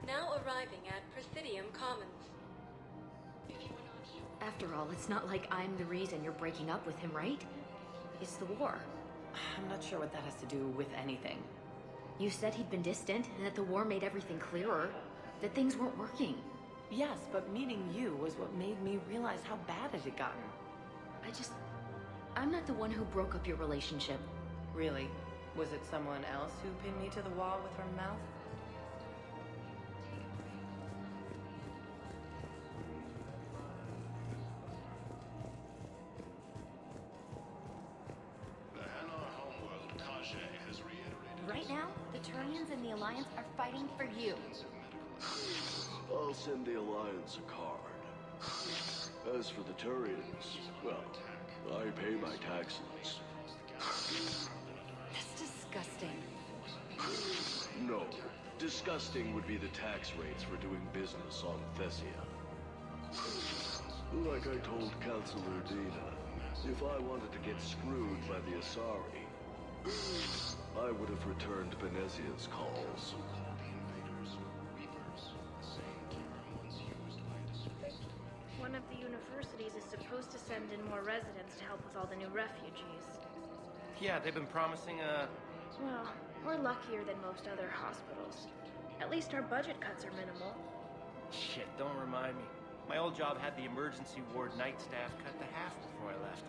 Now arriving at Presidium Commons. After all, it's not like I'm the reason you're breaking up with him, right? It's the war. I'm not sure what that has to do with anything. You said he'd been distant, and that the war made everything clearer. That things weren't working. Yes, but meeting you was what made me realize how bad it had gotten. I'm not the one who broke up your relationship. Really? Was it someone else who pinned me to the wall with her mouth? The Hanar homeworld, Kage, has reiterated... Right now, the Turians and the Alliance are fighting for you. I'll send the Alliance a card. As for the Turians, well, I pay my taxes. That's disgusting. No, disgusting would be the tax rates for doing business on Thessia. Like I told Councilor Dina, if I wanted to get screwed by the Asari, I would have returned Benezia's calls. One of the universities is supposed to send in more residents to help with all the new refugees. Yeah, they've been promising Well, we're luckier than most other hospitals. At least our budget cuts are minimal. Shit, don't remind me. My old job had the emergency ward night staff cut to half before I left.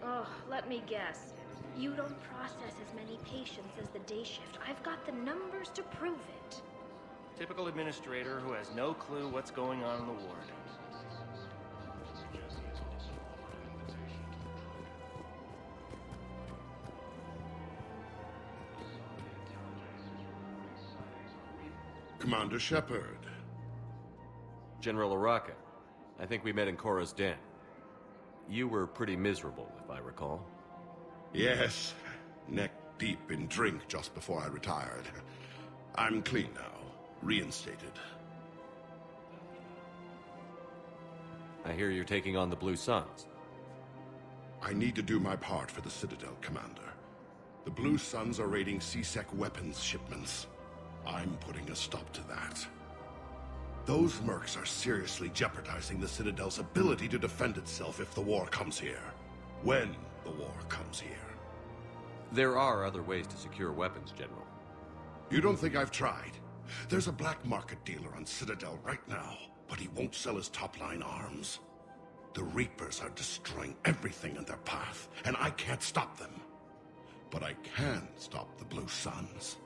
Oh, let me guess. You don't process as many patients as the day shift. I've got the numbers to prove it. Typical administrator who has no clue what's going on in the ward. Commander Shepard. General Araka. I think we met in Korra's den. You were pretty miserable, if I recall. Yes, neck deep in drink just before I retired. I'm clean now, reinstated. I hear you're taking on the Blue Suns. I need to do my part for the Citadel, Commander. The Blue Suns are raiding CSEC weapons shipments. I'm putting a stop to that. Those mercs are seriously jeopardizing the Citadel's ability to defend itself if the war comes here. When the war comes here. There are other ways to secure weapons, General. You don't think I've tried? There's a black market dealer on Citadel right now, but he won't sell his top-line arms. The Reapers are destroying everything in their path, and I can't stop them. But I can stop the Blue Suns.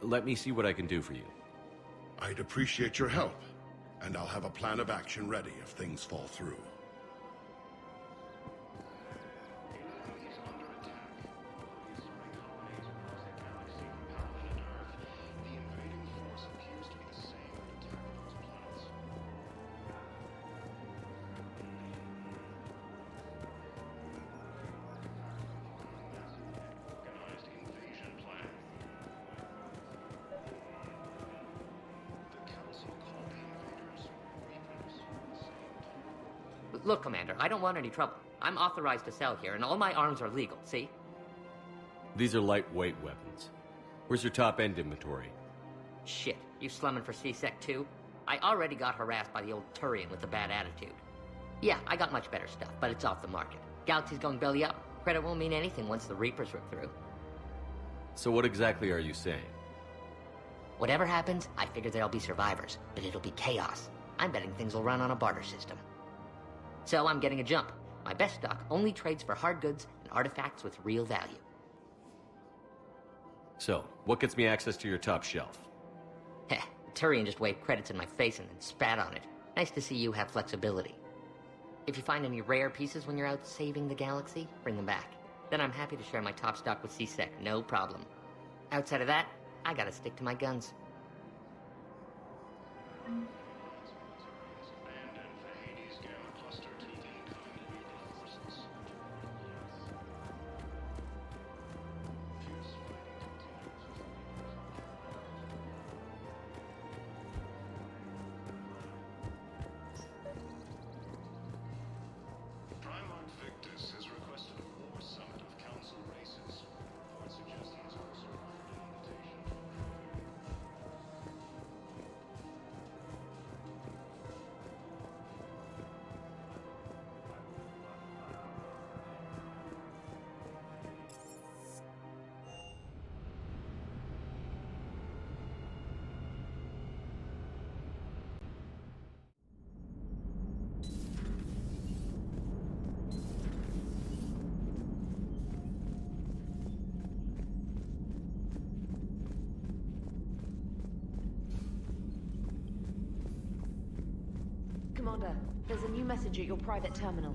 Let me see what I can do for you. I'd appreciate your help, and I'll have a plan of action ready if things fall through. Look, Commander, I don't want any trouble. I'm authorized to sell here, and all my arms are legal, see? These are lightweight weapons. Where's your top-end inventory? Shit, you slumming for C-Sec too? I already got harassed by the old Turian with a bad attitude. Yeah, I got much better stuff, but it's off the market. Galaxy's going belly up. Credit won't mean anything once the Reapers rip through. So what exactly are you saying? Whatever happens, I figure there'll be survivors, but it'll be chaos. I'm betting things will run on a barter system. So I'm getting a jump. My best stock only trades for hard goods and artifacts with real value. So, what gets me access to your top shelf? Heh, Turian just waved credits in my face and then spat on it. Nice to see you have flexibility. If you find any rare pieces when you're out saving the galaxy, bring them back. Then I'm happy to share my top stock with C-Sec, no problem. Outside of that, I gotta stick to my guns. Commander, there's a new message at your private terminal.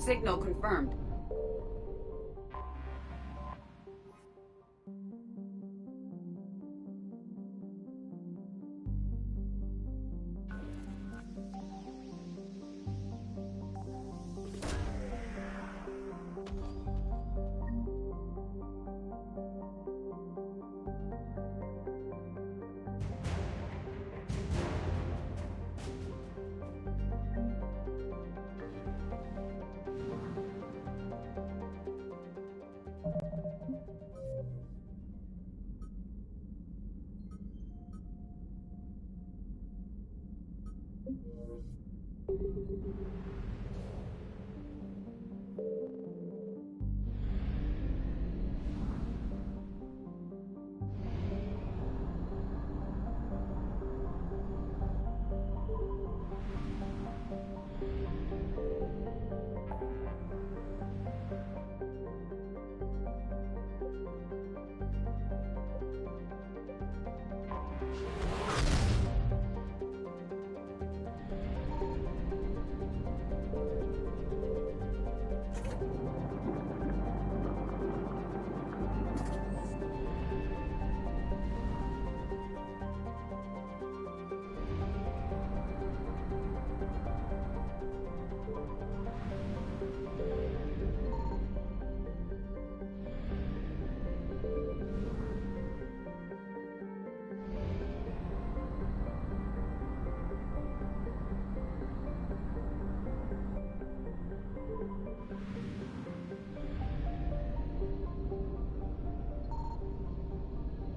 Signal confirmed.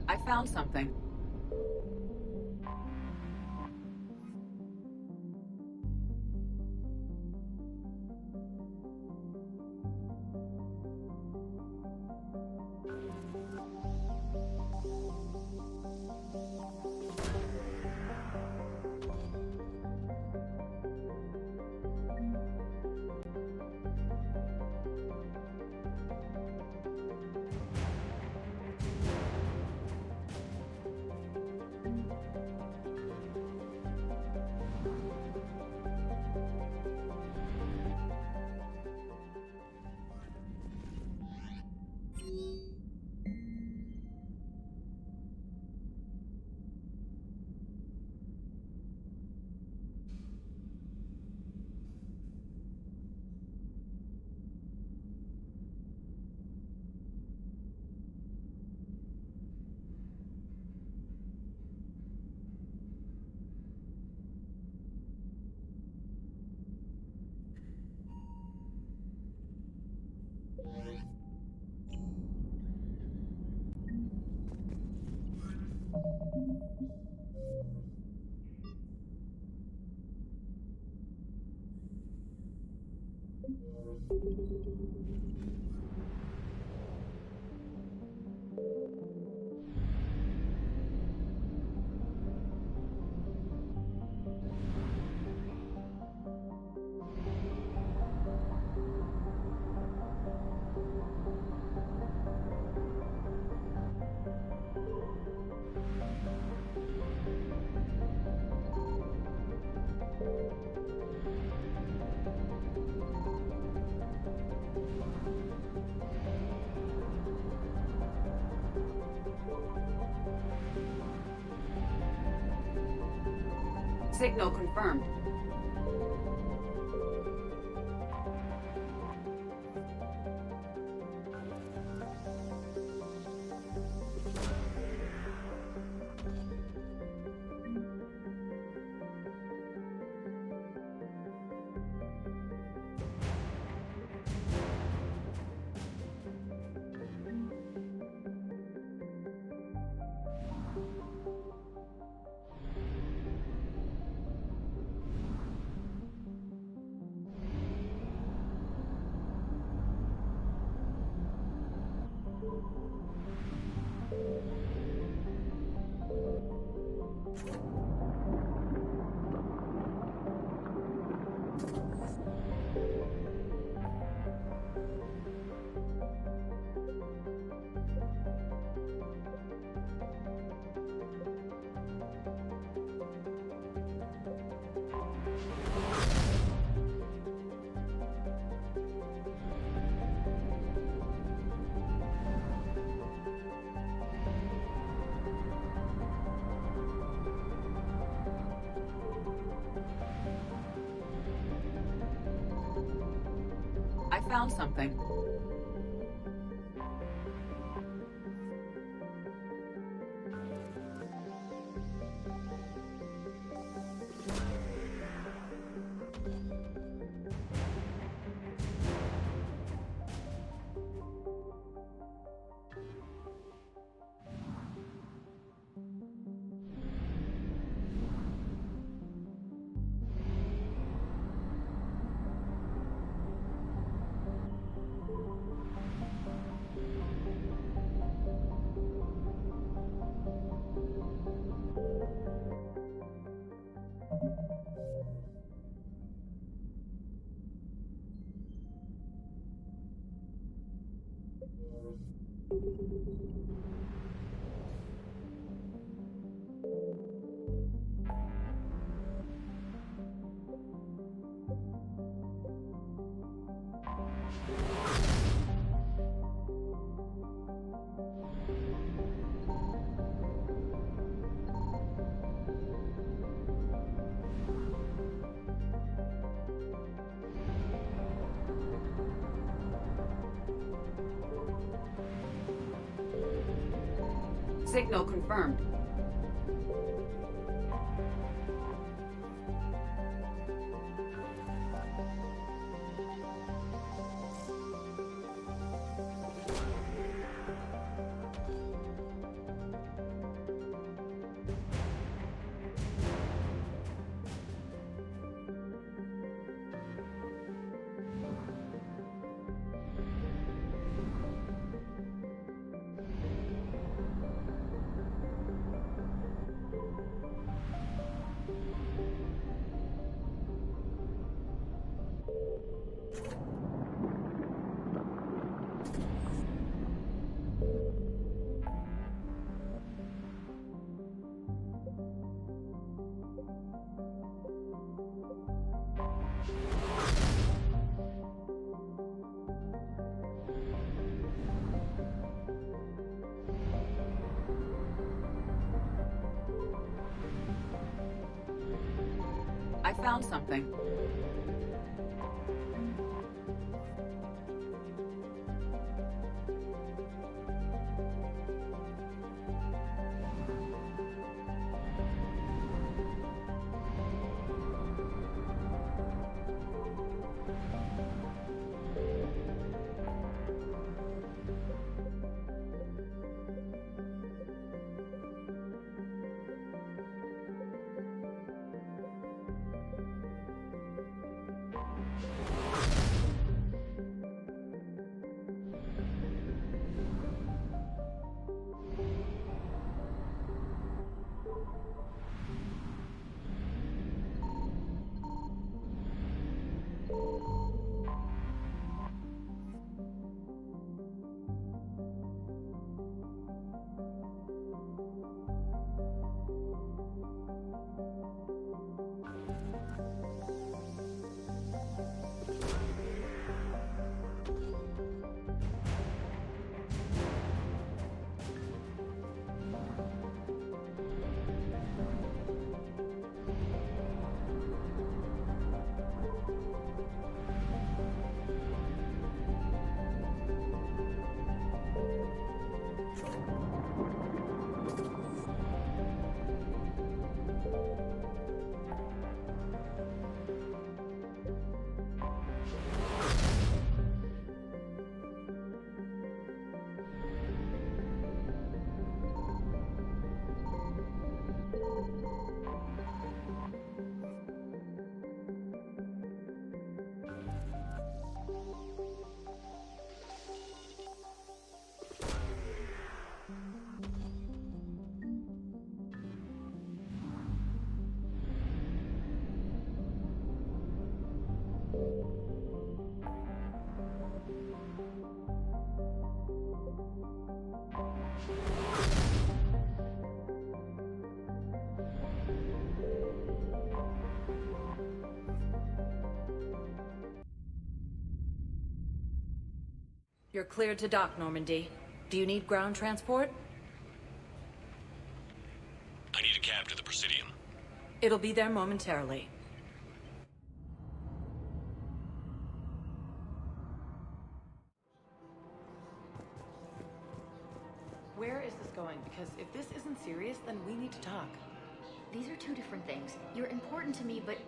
I found something. Signal confirmed. found something. Signal confirmed. I found something. You're cleared to dock, Normandy. Do you need ground transport? I need a cab to the Presidium. It'll be there momentarily. these are two different things. You're important to me, but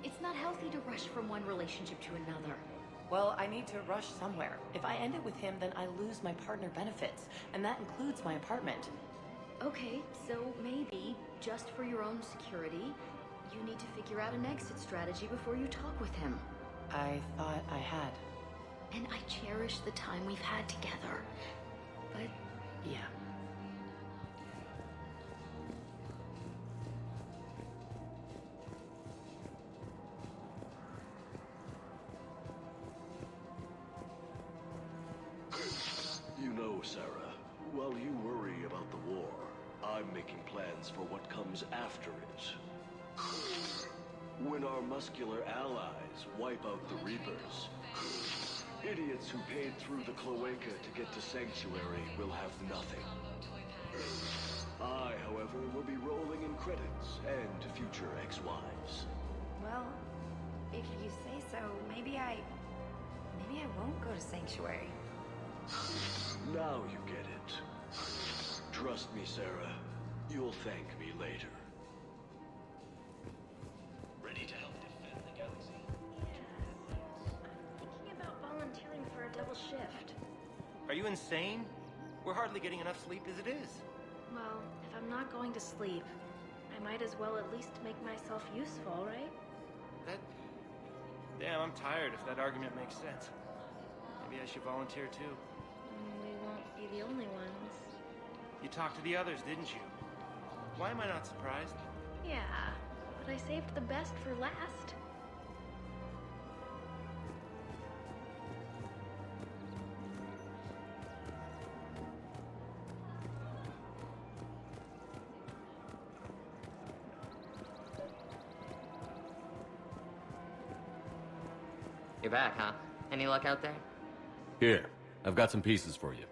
it's not healthy to rush from one relationship to another. Well, I need to rush somewhere. If I end it with him, then I lose my partner benefits, and that includes my apartment. Okay, so maybe, just for your own security, you need to figure out an exit strategy before you talk with him. I thought I had. And I cherish the time we've had together. But... yeah. You know, Sarah, while you worry about the war, I'm making plans for what comes after it. When our muscular allies wipe out the Reapers, idiots who paid through the cloaca to get to Sanctuary will have nothing. I, however, will be rolling in credits and future ex-wives. Well, if you say so, maybe I won't go to Sanctuary. Now you get it. Trust me, Sarah. You'll thank me later. Ready to help defend the galaxy? I'm thinking about volunteering for a double shift. Are you insane? We're hardly getting enough sleep as it is. Well, if I'm not going to sleep, I might as well at least make myself useful, right? Damn, I'm tired if that argument makes sense. Maybe I should volunteer too. We won't be the only ones. You talked to the others, didn't you? Why am I not surprised? Yeah, but I saved the best for last. You're back, huh? Any luck out there? Here, I've got some pieces for you.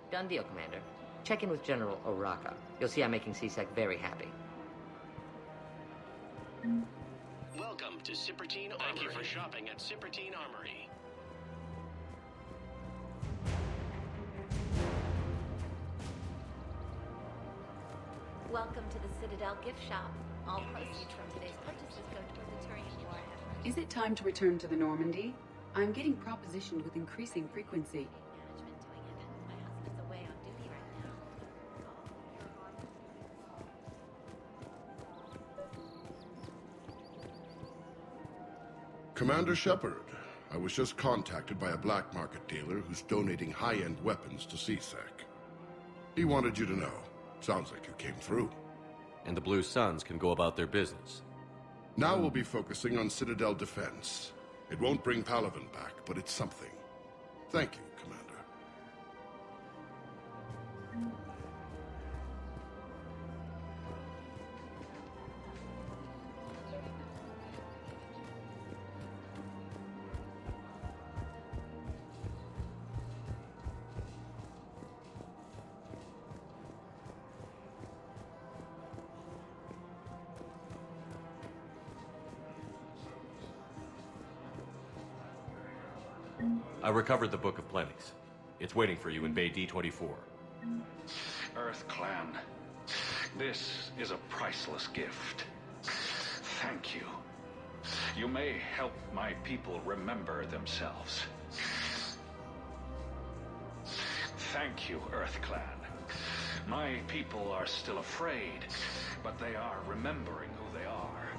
Done deal, Commander. Check in with General Oraka. You'll see I'm making C-Sec very happy. Welcome to Cipertine Armory. Thank you for shopping at Cipertine Armory. Welcome to the Citadel gift shop. All proceeds from today's purchases go toward the Turian War effort. Is it time to return to the Normandy? I'm getting propositioned with increasing frequency. Management doing it. My husband's away on duty right now. Commander Shepard, I was just contacted by a black market dealer who's donating high-end weapons to C-Sec. He wanted you to know. Sounds like you came through. And the Blue Suns can go about their business. Now we'll be focusing on Citadel defense. It won't bring Palaven back, but it's something. Thank you, Commander. I recovered the Book of Plenties. It's waiting for you in Bay D-24. Earth Clan, this is a priceless gift. Thank you. You may help my people remember themselves. Thank you, Earth Clan. My people are still afraid, but they are remembering who they are.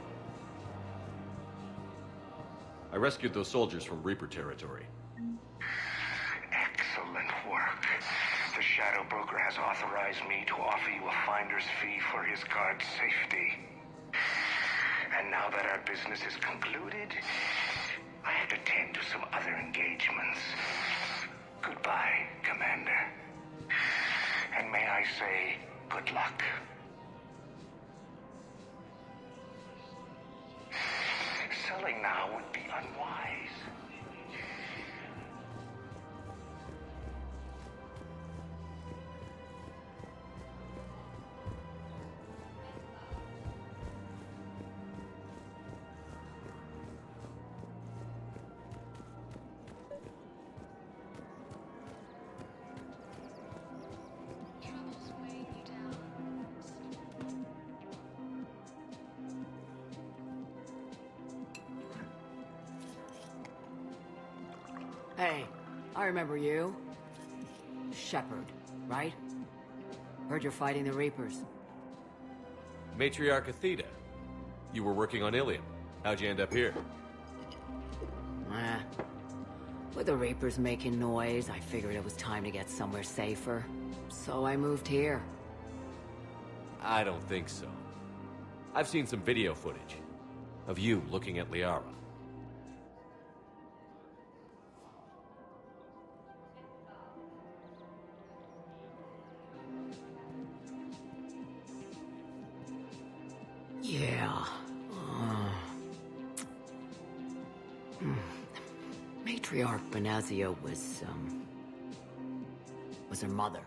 I rescued those soldiers from Reaper territory. Excellent work. The Shadow Broker has authorized me to offer you a finder's fee for his guard's safety. And now that our business is concluded, I have to tend to some other engagements. Goodbye, Commander. And may I say, good luck. Selling now would be unwise. Hey, I remember you. Shepard, right? Heard you're fighting the Reapers. Matriarch Athena. You were working on Ilium. How'd you end up here? With the Reapers making noise, I figured it was time to get somewhere safer. So I moved here. I don't think so. I've seen some video footage of you looking at Liara. Yeah. Matriarch Benazia was her mother.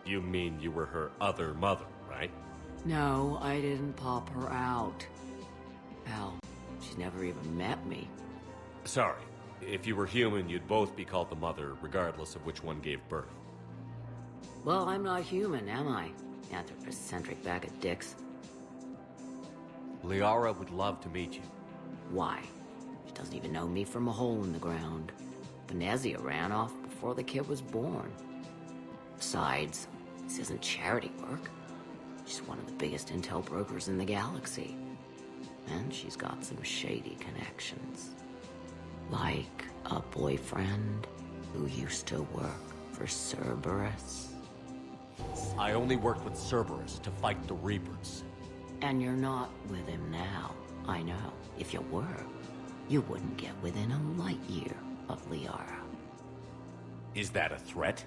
You mean you were her other mother, right? No, I didn't pop her out. Hell, she's never even met me. Sorry. If you were human, you'd both be called the mother, regardless of which one gave birth. Well, I'm not human, am I? Anthropocentric bag of dicks. Liara would love to meet you. Why? She doesn't even know me from a hole in the ground. Benazia ran off before the kid was born. Besides, this isn't charity work. She's one of the biggest intel brokers in the galaxy. And she's got some shady connections. Like a boyfriend who used to work for Cerberus. I only worked with Cerberus to fight the Reapers. And you're not with him now. I know. If you were, you wouldn't get within a light year of Liara. Is that a threat?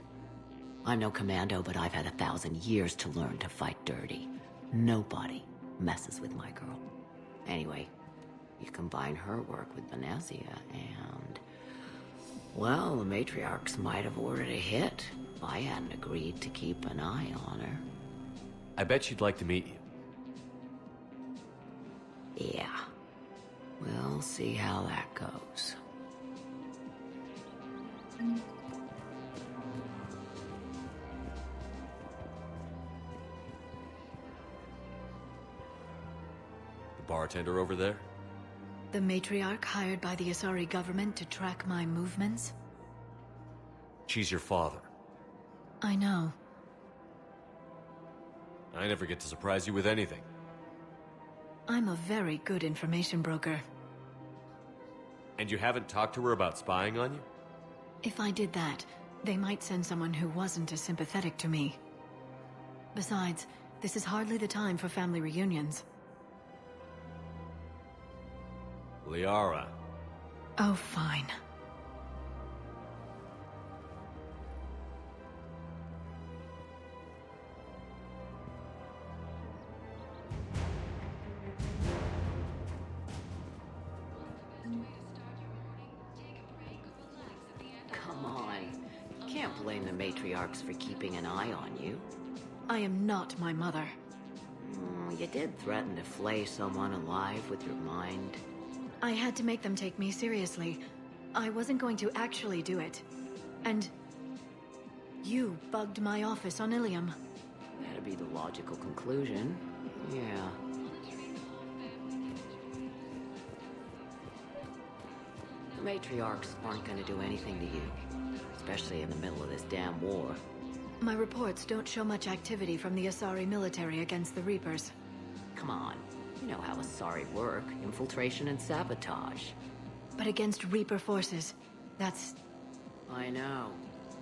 I'm no commando, but I've had 1,000 years to learn to fight dirty. Nobody messes with my girl. Anyway, you combine her work with Benazia and... well, the matriarchs might have ordered a hit if I hadn't agreed to keep an eye on her. I bet she'd like to meet you. Yeah. We'll see how that goes. The bartender over there? The matriarch hired by the Asari government to track my movements? She's your father. I know. I never get to surprise you with anything. I'm a very good information broker. And you haven't talked to her about spying on you? If I did that, they might send someone who wasn't as sympathetic to me. Besides, this is hardly the time for family reunions. Liara. Oh, fine. Come on. You can't blame the matriarchs for keeping an eye on you. I am not my mother. You did threaten to flay someone alive with your mind. I had to make them take me seriously. I wasn't going to actually do it. And... you bugged my office on Ilium. That'd be the logical conclusion. Yeah. The matriarchs aren't gonna do anything to you. Especially in the middle of this damn war. My reports don't show much activity from the Asari military against the Reapers. Come on. You know how Asari work. Infiltration and sabotage. But against Reaper forces, that's... I know.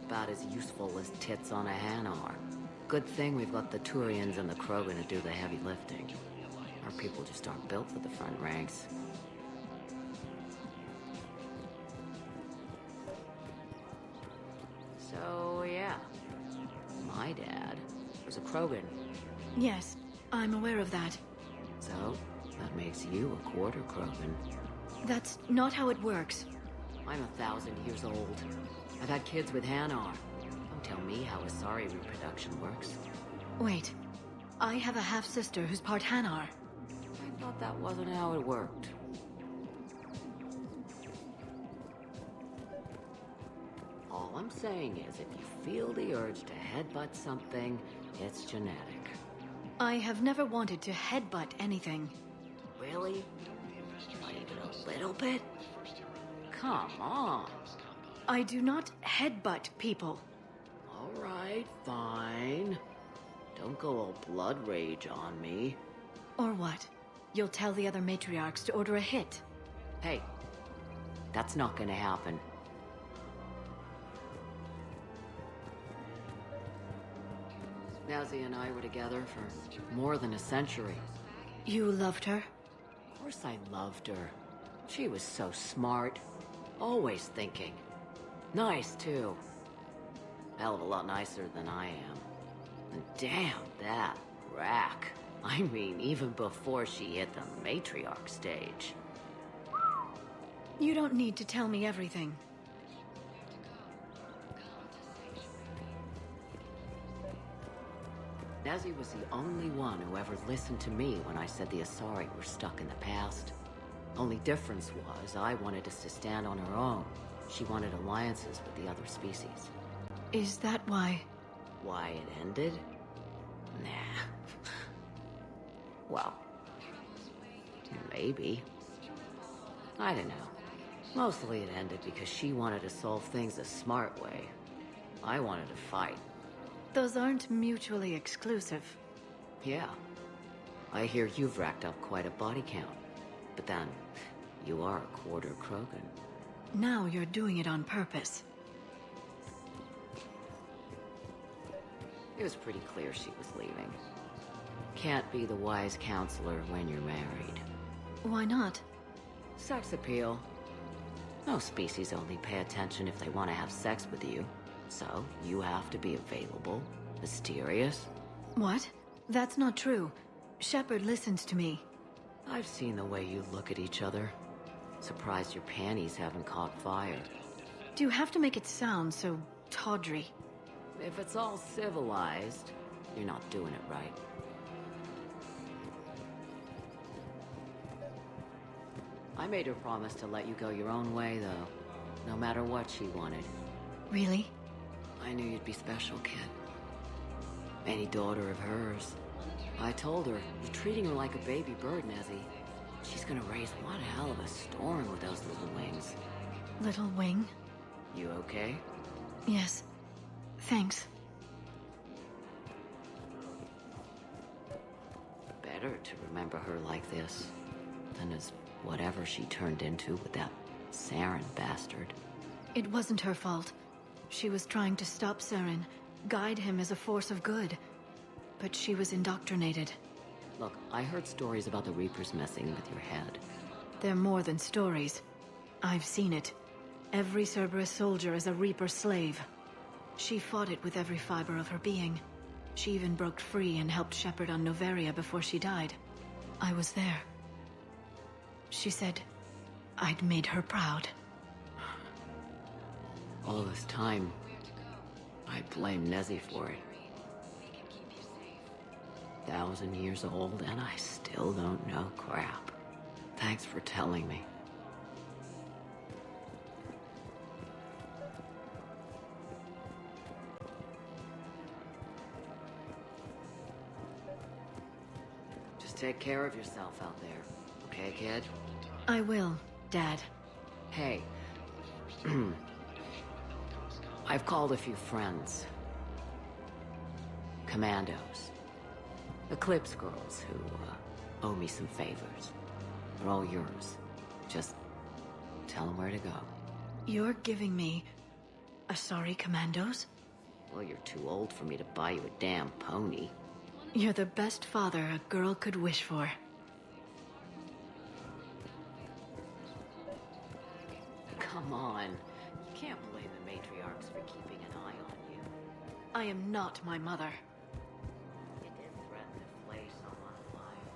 About as useful as tits on a Hanar. Good thing we've got the Turians and the Krogan to do the heavy lifting. Our people just aren't built for the front ranks. So, yeah. My dad was a Krogan. Yes, I'm aware of that. So, that makes you a quarter Krogan. That's not how it works. I'm 1,000 years old. I've had kids with Hanar. Don't tell me how Asari reproduction works. Wait. I have a half-sister who's part Hanar. I thought that wasn't how it worked. All I'm saying is, if you feel the urge to headbutt something, it's genetic. I have never wanted to headbutt anything. Really? Not even a little bit? Come on. I do not headbutt people. All right, fine. Don't go all blood rage on me. Or what? You'll tell the other matriarchs to order a hit. Hey, that's not gonna happen. Nazi and I were together for more than a century. You loved her? Of course I loved her. She was so smart. Always thinking. Nice, too. Hell of a lot nicer than I am. And damn, that rack. I mean, even before she hit the matriarch stage. You don't need to tell me everything. Nazi was the only one who ever listened to me when I said the Asari were stuck in the past. Only difference was I wanted us to stand on our own. She wanted alliances with the other species. Is that why? Why it ended? Nah. Well, maybe. I don't know. Mostly it ended because she wanted to solve things a smart way. I wanted to fight. Those aren't mutually exclusive. Yeah. I hear you've racked up quite a body count. But then, you are a quarter Krogan. Now you're doing it on purpose. It was pretty clear she was leaving. Can't be the wise counselor when you're married. Why not? Sex appeal. Most species only pay attention if they want to have sex with you. So, you have to be available, mysterious. What? That's not true. Shepard listens to me. I've seen the way you look at each other. Surprised your panties haven't caught fire. Do you have to make it sound so tawdry? If it's all civilized, you're not doing it right. I made her promise to let you go your own way, though. No matter what she wanted. Really? I knew you'd be special, kid. Any daughter of hers. I told her, you're treating her like a baby bird, Nezzy. She's gonna raise one hell of a storm with those little wings. Little wing? You okay? Yes. Thanks. Better to remember her like this than as whatever she turned into with that Saren bastard. It wasn't her fault. She was trying to stop Saren, guide him as a force of good. But she was indoctrinated. Look, I heard stories about the Reapers messing with your head. They're more than stories. I've seen it. Every Cerberus soldier is a Reaper slave. She fought it with every fiber of her being. She even broke free and helped Shepard on Noveria before she died. I was there. She said I'd made her proud. All this time, I blame Nezzy for it. 1,000 years old, and I still don't know crap. Thanks for telling me. Just take care of yourself out there, okay, kid? I will, Dad. Hey. I've called a few friends. Commandos. Eclipse girls who owe me some favors. They're all yours. Just tell them where to go. You're giving me Asari commandos? Well, you're too old for me to buy you a damn pony. You're the best father a girl could wish for. Come on. You can't blame the matriarchs for keeping an eye on you. I am not my mother. You did threaten to flay someone alive.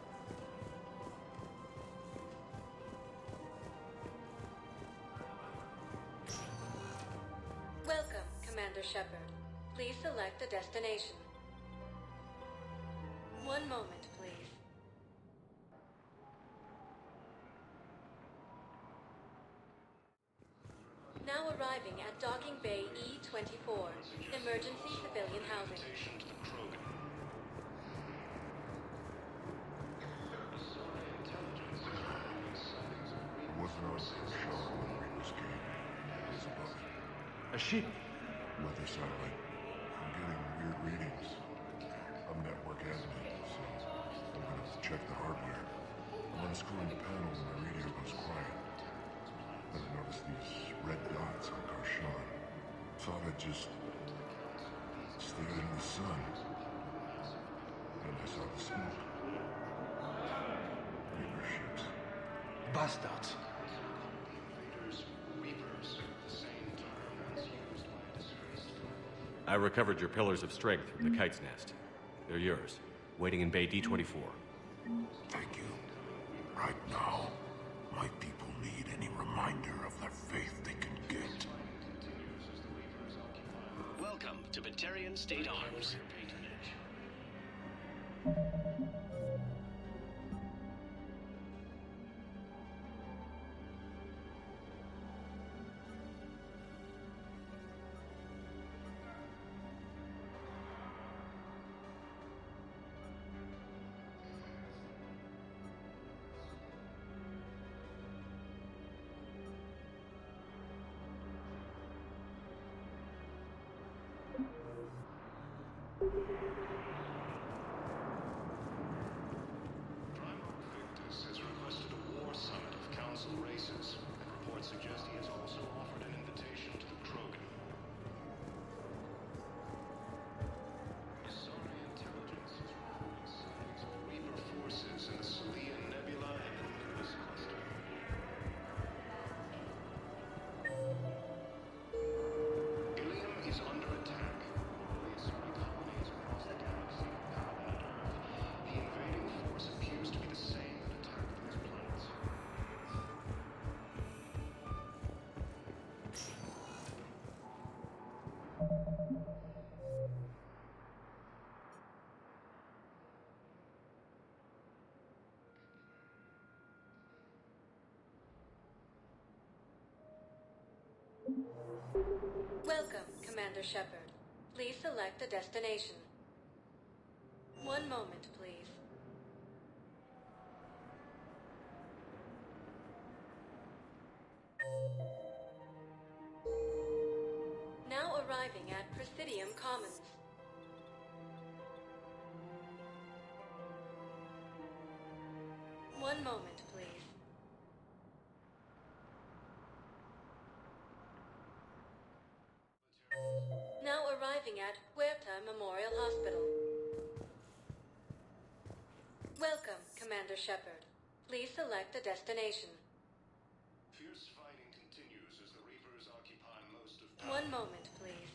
Welcome, Commander Shepard. Please select a destination. One moment, please. Now arriving at Docking Bay E-24, emergency civilian housing. A ship? Weather satellite. I'm getting weird readings. I'm network admin, so I'm gonna check the hardware. I'm unscrewing the panel when my radio goes quiet. Then I noticed these red dots on Karshan. Thought I'd just stare in the sun. Then I saw the smoke. Reaper ships. Bastards. I recovered your pillars of strength from the kite's nest. They're yours, waiting in Bay D-24. Thank you. Right now, my people need any reminder of their faith they can get. Welcome to Batarian State Arms. Has requested a war summit of council races. Reports suggest he has also offered an invitation to the Krogan. Sorry intelligence has reported sightings of Reaper forces in the Salian Nebula and the Nervous Cluster. Ilium is under attack. Various colonies across the galaxy combat Earth. The invading force appears to be the same that attacked those planets. Welcome, Commander Shepard. Please select a destination. One moment, please. Now arriving at Presidium Commons. One moment, please. Now arriving at Huerta Memorial Hospital. Welcome, Commander Shepard. Please select a destination. Fierce fighting continues as the Reapers occupy most of town. One moment, please.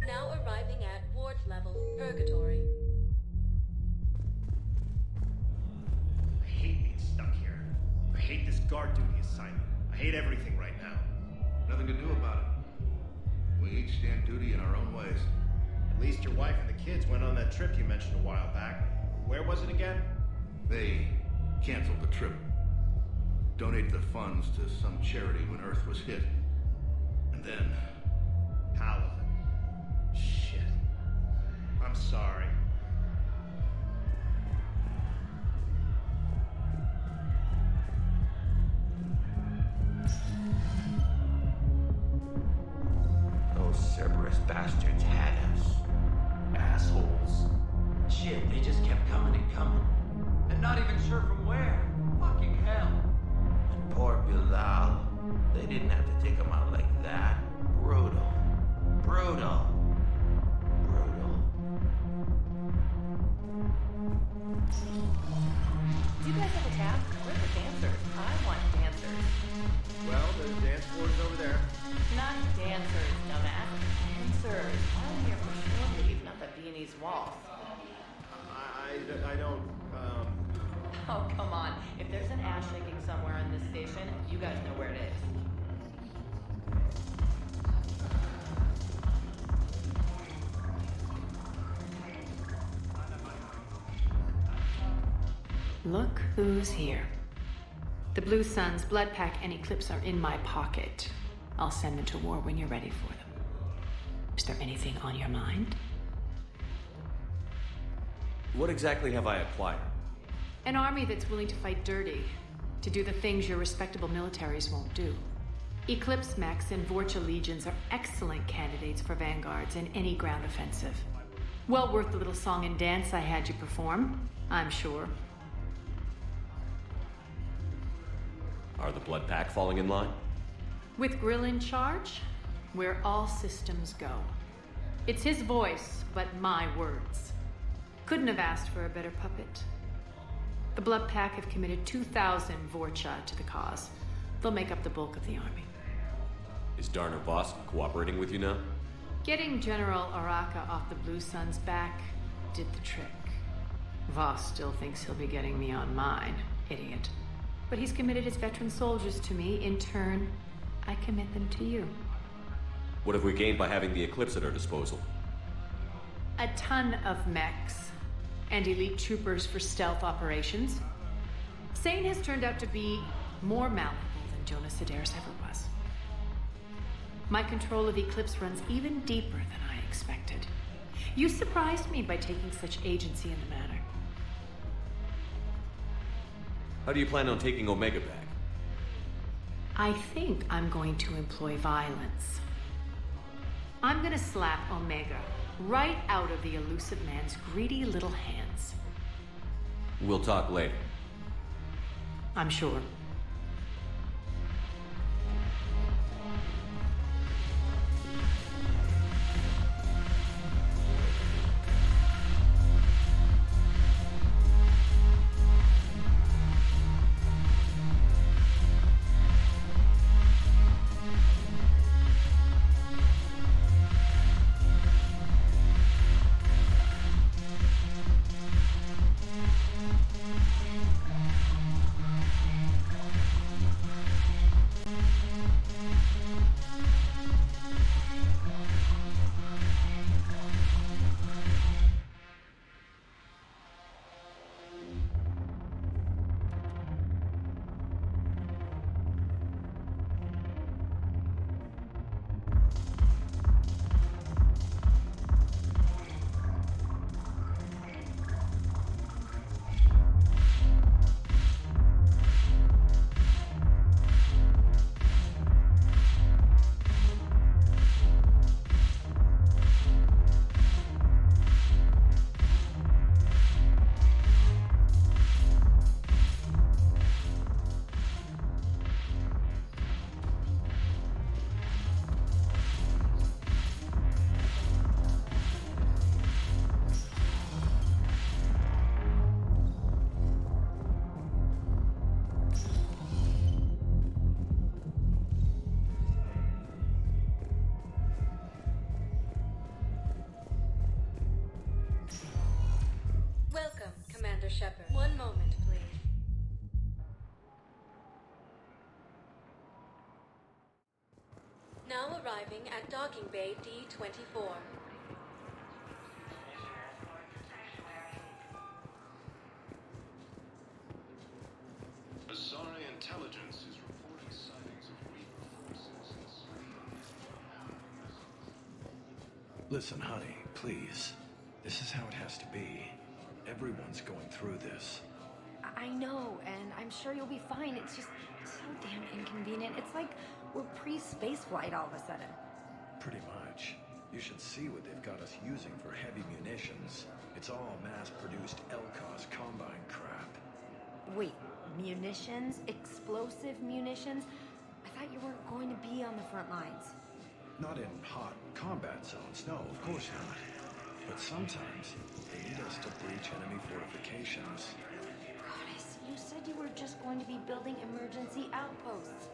Now arriving at Ward Level, Purgatory. I hate being stuck here. I hate this guard duty assignment. I hate everything right now. Nothing to do about it. We each stand duty in our own ways. At least your wife and the kids went on that trip you mentioned a while back. Where was it again? They canceled the trip. Donated the funds to some charity when Earth was hit. And then... Paladin. Shit. I'm sorry. Those Cerberus bastards had us. Assholes. Shit, they just kept coming and coming. And not even sure from where. Fucking hell. And poor Bilal. They didn't have to take him out like that. Brutal. Brutal. Brutal. Do you guys have a tap? Where's the dancers? I want dancers. Well, the dance floor's over there. Not dancers, dumbass. Dancers. I'm here for shore leave, not the Viennese waltz. I don't, Oh, come on. If there's an ass shaking somewhere in this station, you guys know where it is. Look who's here. The Blue Suns, Blood Pack, and Eclipse are in my pocket. I'll send them to war when you're ready for them. Is there anything on your mind? What exactly have I acquired? An army that's willing to fight dirty. to do the things your respectable militaries won't do. Eclipse mechs and Vorcha legions are excellent candidates for vanguards in any ground offensive. Well worth the little song and dance I had you perform, I'm sure. Are the Blood Pack falling in line? With Grill in charge, where all systems go. It's his voice, but my words. Couldn't have asked for a better puppet. The Blood Pack have committed 2,000 Vorcha to the cause. They'll make up the bulk of the army. Is Darner Voss cooperating with you now? Getting General Araka off the Blue Sun's back did the trick. Voss still thinks he'll be getting me on mine, idiot. But he's committed his veteran soldiers to me. In turn, I commit them to you. What have we gained by having the Eclipse at our disposal? A ton of mechs and elite troopers for stealth operations. Sane has turned out to be more malleable than Jonas Sedaris ever was. My control of Eclipse runs even deeper than I expected. You surprised me by taking such agency in the matter. How do you plan on taking Omega back? I think I'm going to employ violence. I'm gonna slap Omega right out of the elusive man's greedy little hands. We'll talk later. I'm sure. Welcome, Commander Shepard. One moment, please. Now arriving at Docking Bay D-24. Asari intelligence is reporting sightings of Reaper forces in Listen, honey, please. This is how it has to be. Everyone's going through this. I know, and I'm sure you'll be fine. It's just so damn inconvenient. It's like we're pre-space flight all of a sudden. Pretty much. You should see what they've got us using for heavy munitions. It's all mass-produced LCOS Combine crap. Wait, munitions? Explosive munitions? I thought you weren't going to be on the front lines. Not in hot combat zones, no, of course not. But sometimes, they need us to breach enemy fortifications. Goddess, you said you were just going to be building emergency outposts.